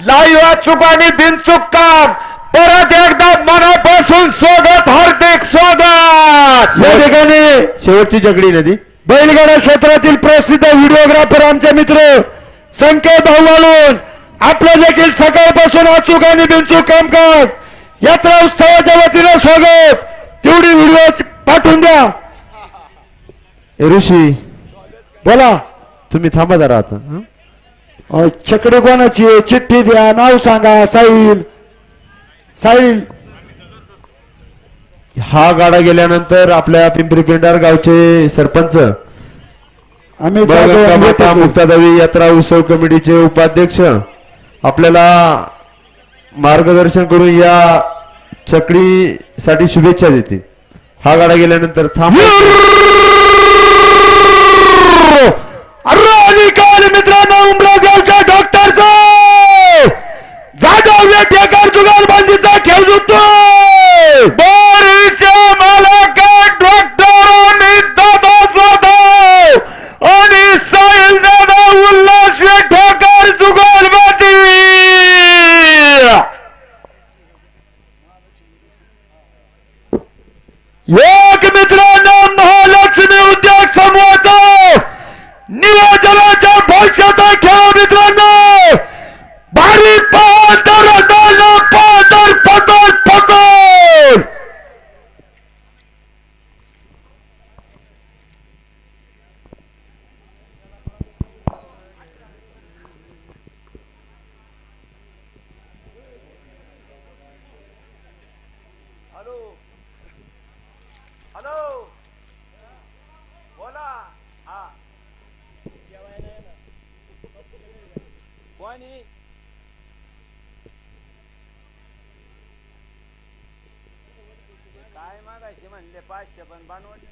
S3: लाईव्ह चूक आणि बिनचूक काम. परत एकदा मनापासून स्वागत, हार्दिक स्वागत.
S1: या ठिकाणी
S2: शेवटची जगडी नदी
S1: बैलगाडा क्षेत्रातील प्रसिद्ध व्हिडिओग्राफर आमचे मित्र संकेत भाऊ वाळून, आपलं देखील सकाळपासून अचूक आणि बिनचूक कामकाज, यात्रा उत्सवाच्या वतीनं स्वागत. तेवढी व्हिडिओ पाठवून द्या.
S2: ऋषी
S1: बोला.
S2: तुम्ही थांबा जरा आता हं?
S1: छकडी कोणाची आहे? चिठ्ठी द्या, नाव सांगा. साहिल साहिल
S2: हा गाडा गेल्यानंतर आपल्या पिंपरी पेंढार गावचे सरपंच
S1: आम्ही
S2: माता मुक्तादेवी यात्रा उत्सव कमिटीचे उपाध्यक्ष आपल्याला मार्गदर्शन करून या चकडीसाठी शुभेच्छा देतील. हा गाडा गेल्यानंतर थांब
S1: अधिकारी मित्रांनो, उमरागावच्या डॉक्टरचा जाधव वेटेकर जुगालबंदीचा खेळ जिंकतोय.
S3: बोरीच्या मालकात डॉक्टरांनी दबाव जाधव आणि साहिल दादा उल्हास वेटेकर जुगालबाजी.
S1: एक मित्रांनो, महालक्ष्मी उद्योग समूहाचा नियोजनाच्या भविष्याचा खेळ मित्रांनो, भारी पाहतर पाहतर पतर पतर.
S3: हॅलो बोला. हा कोणी काय मागायचे म्हणले 500 पण बनवले.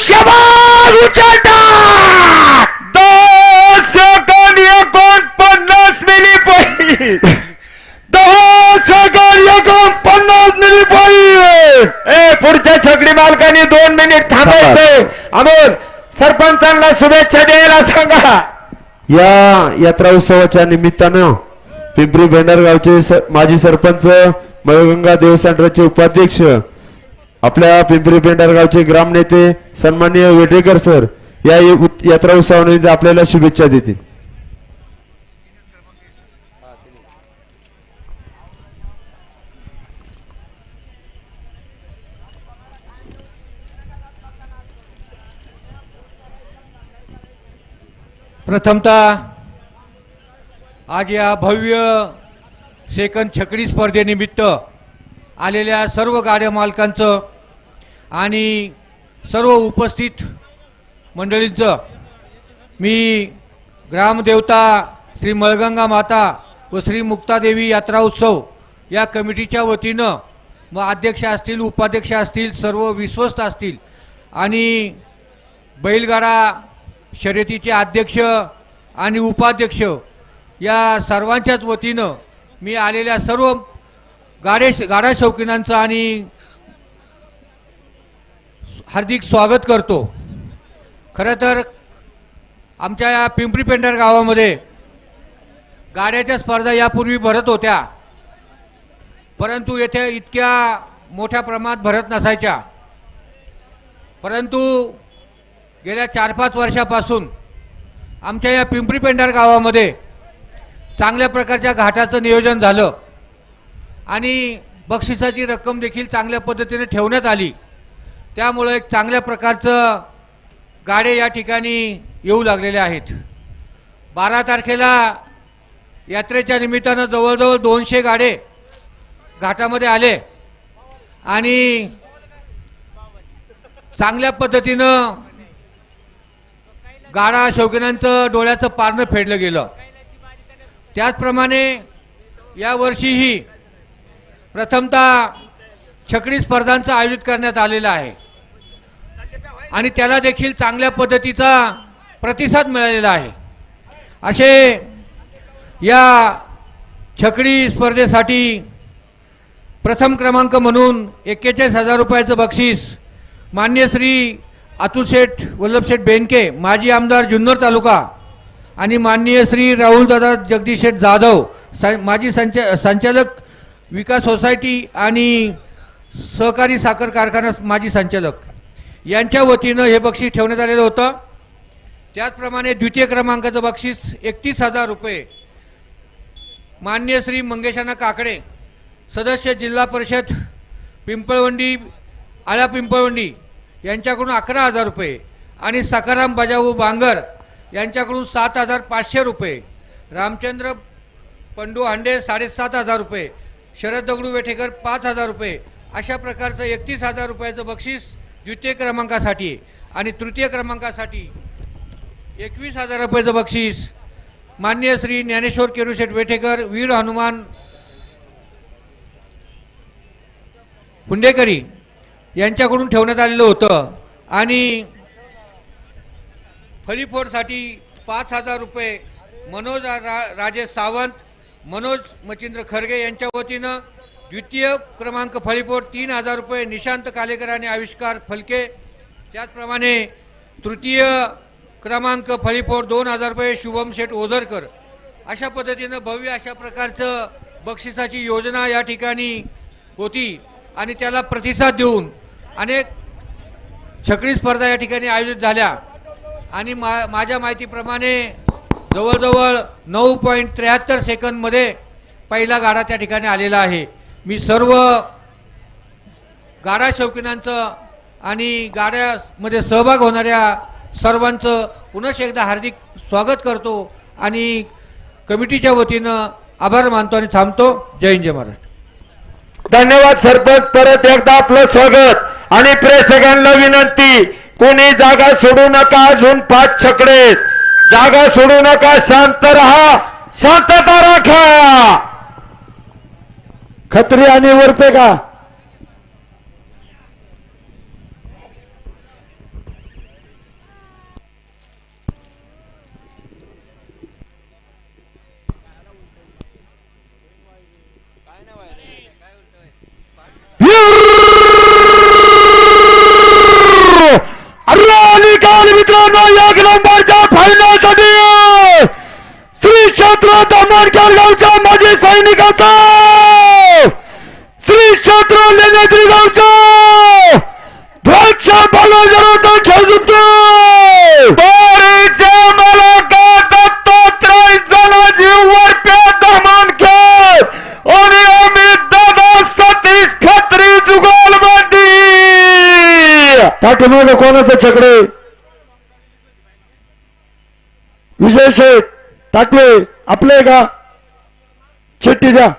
S1: शबाद उचलता
S3: 10 सेकंद 49 मिली पाहिजे.
S1: 10 सेकंद 49 मिली पाहिजे.
S3: ए पुढच्या छकडी मालकांनी 2 मिनिट थांबायचे. अमोल सरपंचांना शुभेच्छा द्यायला सांगा.
S2: या यात्रा उत्सवाच्या निमित्तानं पिंपरी पेंढार गावचे माजी सरपंच मळगंगा देवस्थानचे उपाध्यक्ष आपल्या पिंपरी पेंढार गावचे ग्राम नेते सन्माननीय वेटेकर सर या यात्रा उत्सवानिमित्त आपल्याला शुभेच्छा देतील.
S5: प्रथमतः आज या भव्य सेकंद छकडी स्पर्धेनिमित्त आलेल्या सर्व गाड्या मालकांचं आणि सर्व उपस्थित मंडळींचं मी ग्रामदेवता श्री मळगंगा माता व श्री मुक्तादेवी यात्रा उत्सव या कमिटीच्या वतीनं व अध्यक्ष असतील, उपाध्यक्ष असतील, सर्व विश्वस्त असतील आणि बैलगाडा शर्यतीचे अध्यक्ष आणि उपाध्यक्ष या सर्वांच्याच वतीनं मी आलेल्या सर्व गाडा शौकीनांचं आणि हार्दिक स्वागत करतो. खरं तर आमच्या या पिंपरी पेंढार गावामध्ये गाड्याच्या स्पर्धा यापूर्वी भरत होत्या, परंतु येथे इतक्या मोठ्या प्रमाणात भरत नसायच्या. परंतु गेल्या 4-5 वर्षापासून आमच्या या पिंपरी पेंढार गावामध्ये चांगल्या प्रकारच्या घाटाचं नियोजन झालं आणि बक्षिसाची रक्कम देखील चांगल्या पद्धतीने ठेवण्यात आली. त्यामुळे एक चांगल्या प्रकारचं गाडे या ठिकाणी येऊ लागलेले आहेत. 12 तारखेला यात्रेच्या निमित्तानं जवळजवळ 200 गाडे घाटामध्ये आले आणि चांगल्या पद्धतीनं गाडा शौकीनांचं डोळ्याचं पारणं फेडलं गेलं. त्याचप्रमाणे यावर्षीही प्रथमतः छकडी स्पर्धांचं आयोजित करण्यात आलेलं आहे आणि त्याला देखील चांगल्या पद्धतीचा प्रतिसाद मिळालेला आहे. असे या छकडी स्पर्धेसाठी प्रथम क्रमांक म्हणून 41,000 रुपयाचं बक्षीस मान्य श्री अतुलशेठ वल्लभशेठ बेनके माजी आमदार जुन्नर तालुका आणि माननीय श्री राहुलदादा जगदीशशेठ जाधव माजी संचालक विकास सोसायटी आणि सहकारी साखर कारखाना माजी संचालक यांच्या वतीनं हे बक्षीस ठेवण्यात आलेलं होतं. त्याचप्रमाणे द्वितीय क्रमांकाचं बक्षीस 31,000 रुपये मान्य श्री मंगेशाना काकडे सदस्य जिल्हा परिषद पिंपळवंडी आळा पिंपळवंडी यांच्याकडून 11,000 रुपये आणि सकाराम बजाऊ बांगर यांच्याकडून 7,500 रुपये, रामचंद्र पंडू हांडे 7,500 रुपये, शरद दगडू वेठेकर 5,000 रुपये अशा प्रकारचं 31,000 रुपयाचं बक्षीस द्वितीय क्रमांकासाठी आणि तृतीय क्रमांकासाठी 21,000 रुपयाचं बक्षीस मान्य श्री ज्ञानेश्वर केरुशेठ वेठेकर वीर हनुमान हुंडेकरी यांच्याकडून ठेवण्यात आलेलं होतं आणि फळीफोडसाठी 5,000 रुपये मनोज राजे सावंत, मनोज मचिंद्र खरगे यांच्या वतीनं, द्वितीय क्रमांक फळीफोड 3,000 रुपये निशांत कालेकर आणि आविष्कार फलके, त्याचप्रमाणे तृतीय क्रमांक फळीफोड 2,000 रुपये शुभम शेठ ओझरकर. अशा पद्धतीनं भव्य अशा प्रकारचं बक्षिसाची योजना या ठिकाणी होती आणि त्याला प्रतिसाद देऊन अनेक छकडी स्पर्धा या ठिकाणी आयोजित झाल्या आणि माझ्या माहितीप्रमाणे जवळजवळ 9.73 सेकंदमध्ये पहिला गाडा त्या ठिकाणी आलेला आहे. मी सर्व गाडा शौकीनांचं आणि गाड्यामध्ये सहभाग होणाऱ्या सर्वांचं पुनश्च एकदा हार्दिक स्वागत करतो आणि कमिटीच्या वतीनं आभार मानतो आणि थांबतो. जय हिंद जय महाराष्ट्र.
S3: धन्यवाद सरपंच. परत एकदा आपलं स्वागत आणि प्रेक्षकांना विनंती, कोणी जागा सोडू नका. अजून 5 छकडे, जागा सोडू नका. शांत राहा, शांतता राखा.
S1: खत्री आणि वरते का निकाल मित्रांनो, 1 नंबरच्या फायनलसाठी श्री क्षेत्र दमणकर गावच्या माजी सैनिकाचा, श्री क्षेत्र लेण्याद्री गावचा ध्वज बालाजराचा खेळ जिंकतो. दत्तात्रय जनाजी वरप्या दमणकर आणि अमित दादा सतीश खत्री जुगलबंदी. पाठीमागे कोणाचं छकडे? विजय शेठ टाकले आपले का? चिठ्ठी द्या.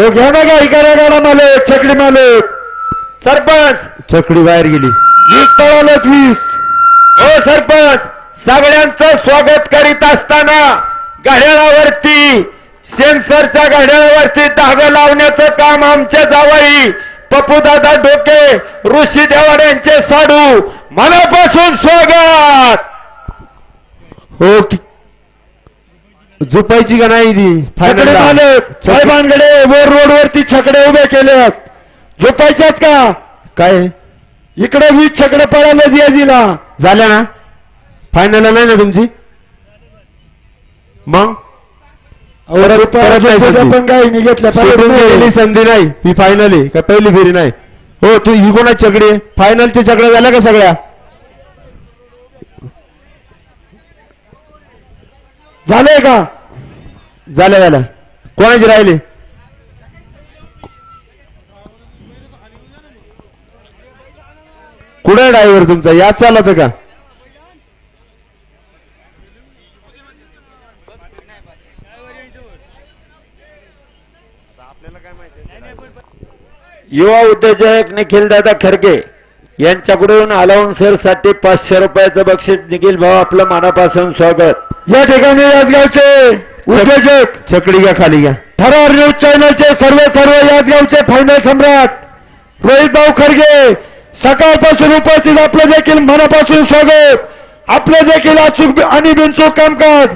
S1: हो घ्या ना काही करा गाडा मालक छकडी मालक
S3: सरपंच
S2: चकडी बाहेर गेली
S1: 20 पळाले 20.
S3: हो सरपंच सगळ्यांचं स्वागत करीत असताना घड्याळावरती सेन्सरच्या घड्याळावरती धागा लावण्याचं काम आमच्या जावई पप्पूदादा डोके ऋषी देवाड यांचे साडू मनापासून स्वागत.
S2: हो झोपायची का नाही ती
S1: छकडे मालक साहेबांकडे वर रोड वरती छकडे उभे केलेत झोपायच्यात का
S2: काय
S1: इकडे 20 छकडे पळाले दियाजीला.
S2: झाल्या ना फायनल नाही ना तुमची मग परत नाही संधी.
S1: पण काही नाही घेतल्या
S2: सोडून गेलेली संधी नाही ही फायनल आहे का पहिली फेरी नाही. हो तू ही कोणा चकडी आहे फायनलच्या चकड्या झाल्या का सगळ्या
S1: झाले का
S2: झाल्या कोणाची राहिली कुठे ड्रायव्हर तुमचा याच चालत का
S3: युवा उद्योजक निखिल दादा खरगे यांच्याकडून अलाउन्सर साठी 500 रुपयाचं बक्षीस. निखिल भाऊ आपलं मनापासून स्वागत.
S1: या ठिकाणी याचगावचे उद्योजक
S2: चकडी घ्या खाली घ्या
S1: थरार न्यूज चॅनलचे सर्व याचगावचे फायनल सम्राट रोहित भाऊ खरगे सकाळपासून उपस्थित आपलं देखील मनापासून स्वागत. आपलं देखील अचूक आणि बिनचूक कामकाज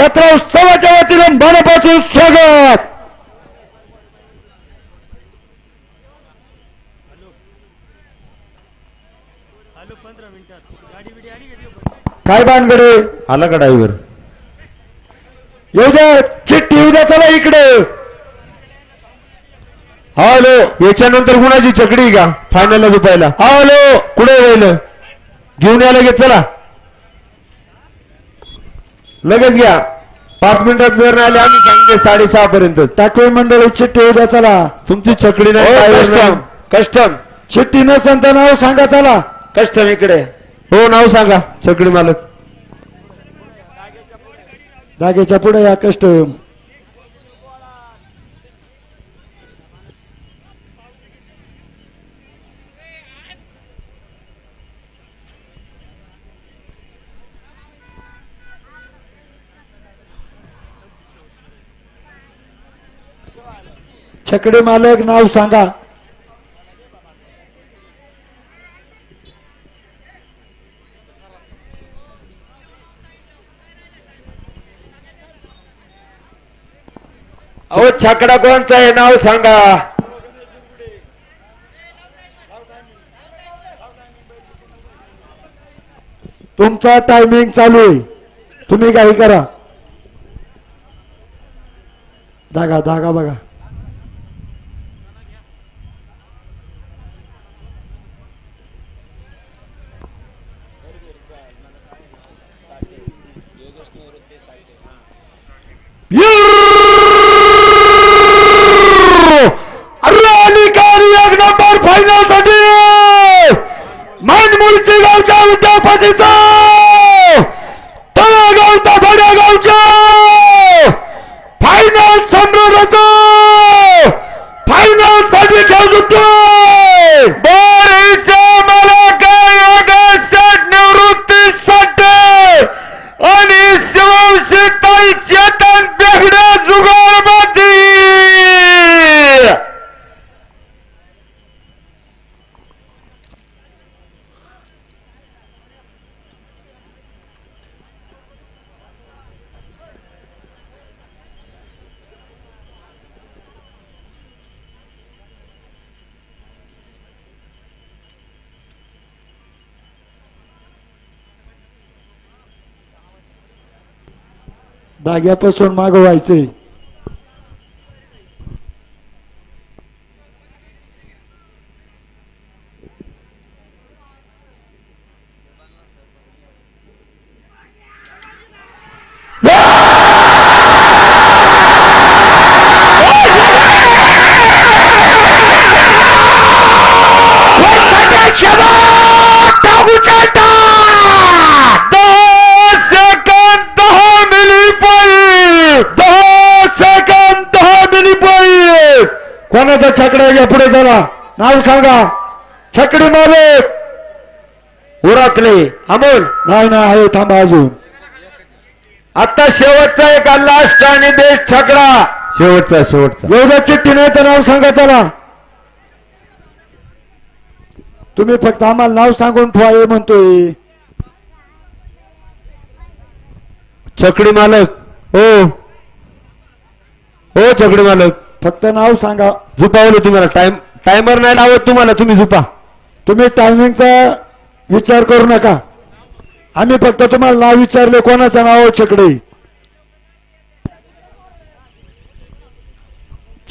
S1: यात्रा उत्सवाच्या वतीने मनापासून स्वागत. काय बांधगडे
S2: आला का ड्रायव्हर
S1: येऊ द्या चिठ्ठी येऊ द्या चला इकडे.
S2: हॅलो याच्यानंतर कुणाची चकडी का फायनलला झोपायला हॅलो कुठे राहिलं घेऊन या लगेच चला लगेच घ्या 5 मिनिटात जर नाही आले आम्ही सांगितले 6:30 पर्यंत
S1: टाकळी मंडळी चिठ्ठी येऊ द्या चला.
S2: तुमची चकडी नाही driver नाही.
S3: कस्टम
S1: चिठ्ठी नसेल तर नाव सांगा चला.
S3: कस्टम इकडे.
S2: हो नाव सांगा चकडी मालक
S1: धाग्याच्या पुढे या कस्टम. छकडे मालक नाव सांगा.
S3: अहो छकडा कोणचं आहे नाव सांगा.
S1: तुमचा टायमिंग चालू आहे तुम्ही काही करा. धागा बघा. एक नंबर फायनल साठी मानमुळची गावच्या विद्यापतीचा तळागावचा भड्यागावच्या फायनल सम्राट फायनल साठी खेळ जिंकतोय.
S3: मला काय निवृत्तीसाठी आणि शिवशीताई चेतन बेगडे जुगारमध्ये
S1: धाग्यापासून मागं व्हायचंय.
S3: सेकंद 10 मिली
S1: कोणाचा छकडा या पुढे चला नाव सांगा छकडी मालक
S3: उरकले अमोल.
S1: नाही ना आहे थांबा अजून
S3: आता शेवटचा एक लास्ट आणि बेस्ट छकडा.
S2: शेवटचा
S1: एवढ्या चिठ्ठी नाही तर नाव सांगा चला तुम्ही फक्त आम्हाला नाव सांगून ठेवा हे म्हणतोय
S2: छकडी मालक. हो हो छकडी मालक.
S1: फक्त नाव सांगा
S2: झुपावलं तुम्हाला टायमर नाही लावत तुम्हाला, तुम्ही झुपा.
S1: तुम्ही टायमिंगचा विचार करू नका आम्ही फक्त तुम्हाला नाव विचारले कोणाचं नाव छकडे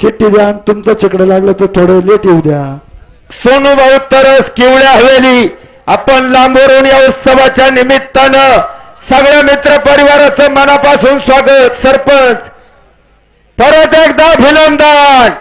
S1: चिठ्ठी द्या आणि तुमचं छकडं लागलं तर थोडं लेट येऊ द्या.
S3: सोनू भाऊ तरस किवळ्या हवेली आपण लांबवरून या उत्सवाच्या निमित्तानं सगळ्या मित्र परिवाराचं मनापासून स्वागत. सरपंच परत एकदा अभिनंदन.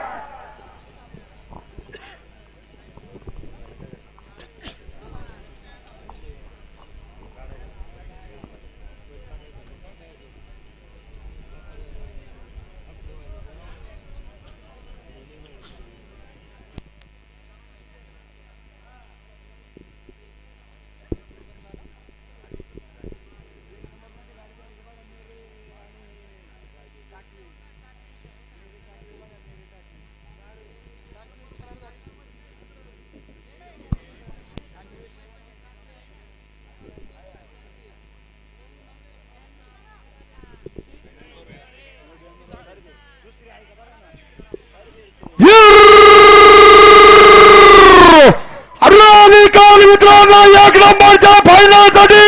S1: निकाल मित्रांनो एक नंबरच्या फायनलसाठी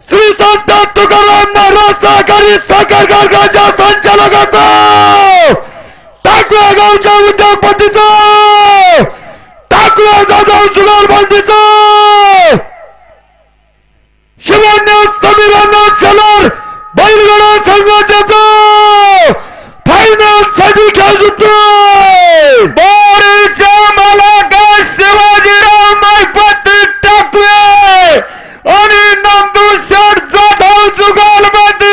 S1: श्री संत तुकाराम महाराज सहकारी साखर कारखान्याच्या संचालकाचा टाकव्या गावच्या उद्योगपतीचा टाकव्या जाधव जुगारबंदीचा शिवान्य समीरांना चलर बैलगाडा संघटनेचा फायनल साठी खेळ जिंकतोय बोरीच्या मालक शिवाजीराव मायपती टाकवे आणि नंदू शेठ जाधव जुगालबंदी.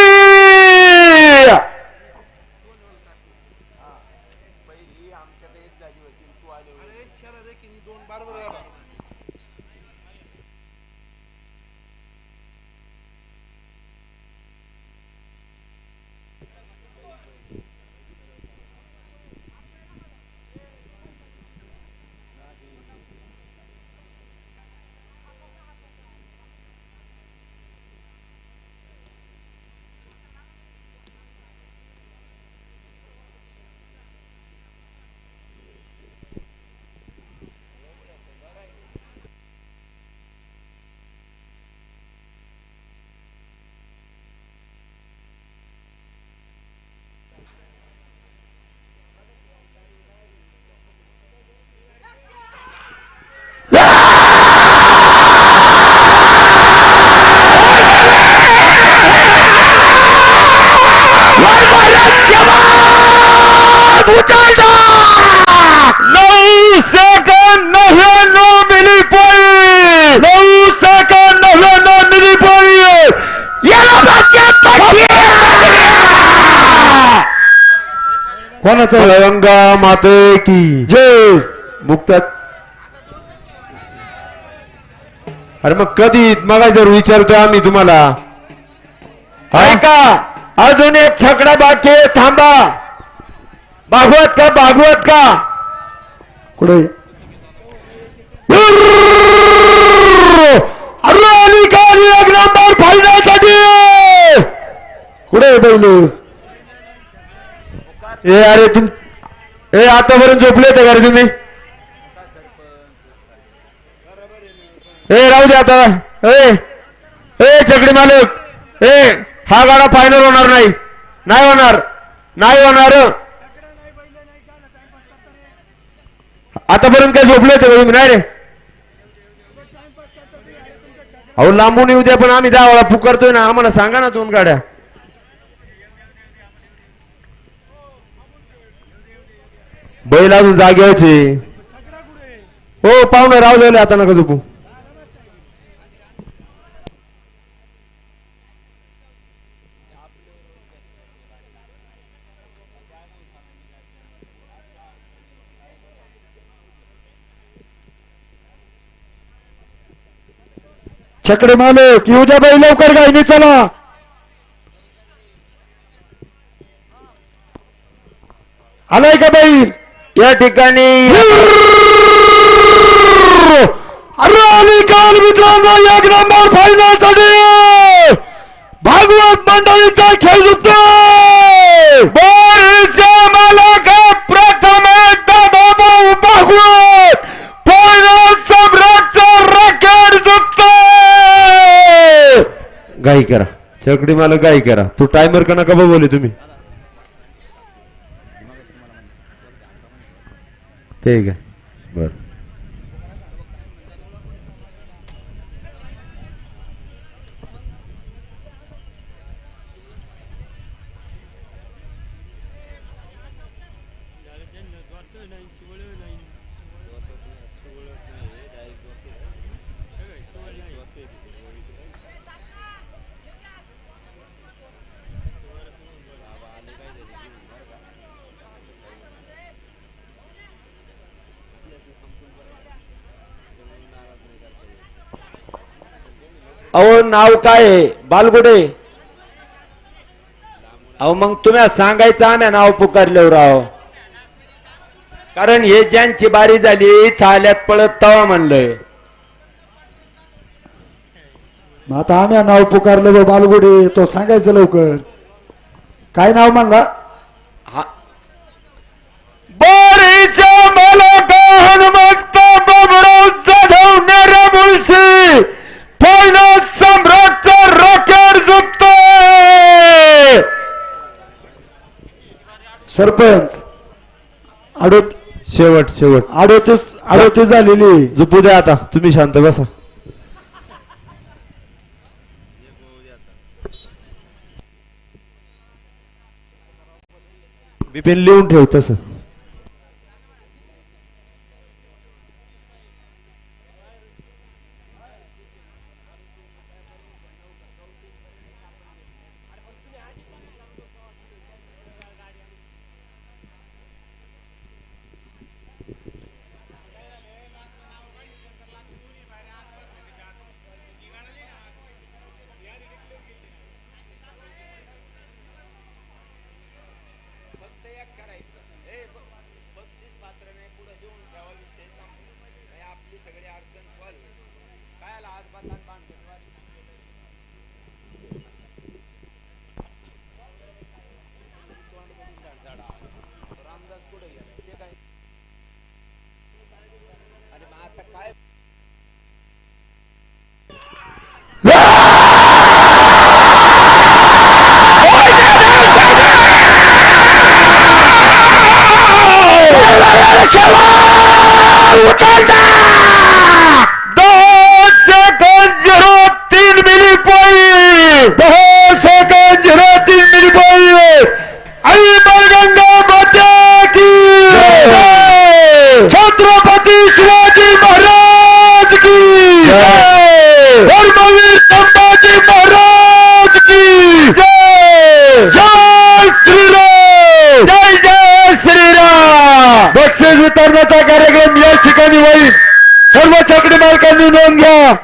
S1: कोणाचं
S2: गंगा माते की
S1: जय.
S2: मुक्त. अरे मग कधी मग जर विचारतोय आम्ही तुम्हाला.
S3: ऐका अजून एक छकडा बाकी आहे, थांबा. भागवत का
S1: कुठे अरे निकाल एक नंबर फायनलसाठी कुठे बैल
S2: ए अरे आतापर्यंत झोपले होते का रे तुम्ही. राहू दे आता. छकडी मालक हा गाडा फायनल होणार नाही होणार. आतापर्यंत काय झोपले होते का तुम्ही. नाही रे अहो लांबून येऊ द्या पण आम्ही 10 वेळा पुकारतोय ना. आम्हाला सांगा ना 2 गाड्या. बैल अजून जागेवरचे. हो पाहुणे राहू द्यायला आता नका झोपू.
S1: छकडे मालक येऊ द्या बाई लवकर गायनी चला. आलाय का बाई?
S3: या ठिकाणी
S1: अरे आणि काल मित्रांनो एक नंबर फायनल साठी भागवत मंडळीचा खेळ जिंकतोय.
S3: मालक प्रथम भागवत फायनल सम्राटचा रॅकेट जिंकतोय.
S2: गाई करा चरकडी मला गाई करा. तू टायमर का नका बोले तुम्ही. ठीक आहे बर.
S3: अहो नाव काय आहे? बालगुडे. अहो मग तुम्ही सांगायचं आम्ही नाव पुकारले राव. कारण हे ज्यांची बारी झाली थाल्यात पळत तवा म्हणलं.
S1: मग आता आम्ही नाव पुकारलं बा बालगुडे तो सांगायचं लवकर. काय नाव म्हणला?
S3: बारीच्या मालक हनुमंत बाबुराव जाधव नेरे मुळशी फायनल सम्राटचा रॅकेट जिंकतोय.
S1: सरपंच अडोत
S2: शेवट शेवट
S1: 38 झालेली.
S2: झोपू द्या आता तुम्ही शांत बसा. बिपिन लिहून ठेव तसं.
S1: छत्रपती शिवाजी महाराज की धर्मवीर संभाजी महाराज की जय श्रीराम.
S3: जय श्रीराम.
S1: बक्षीस वितरणाचा कार्यक्रम या ठिकाणी होईल. सर्व छकडी मालकांनी नोंद घ्या.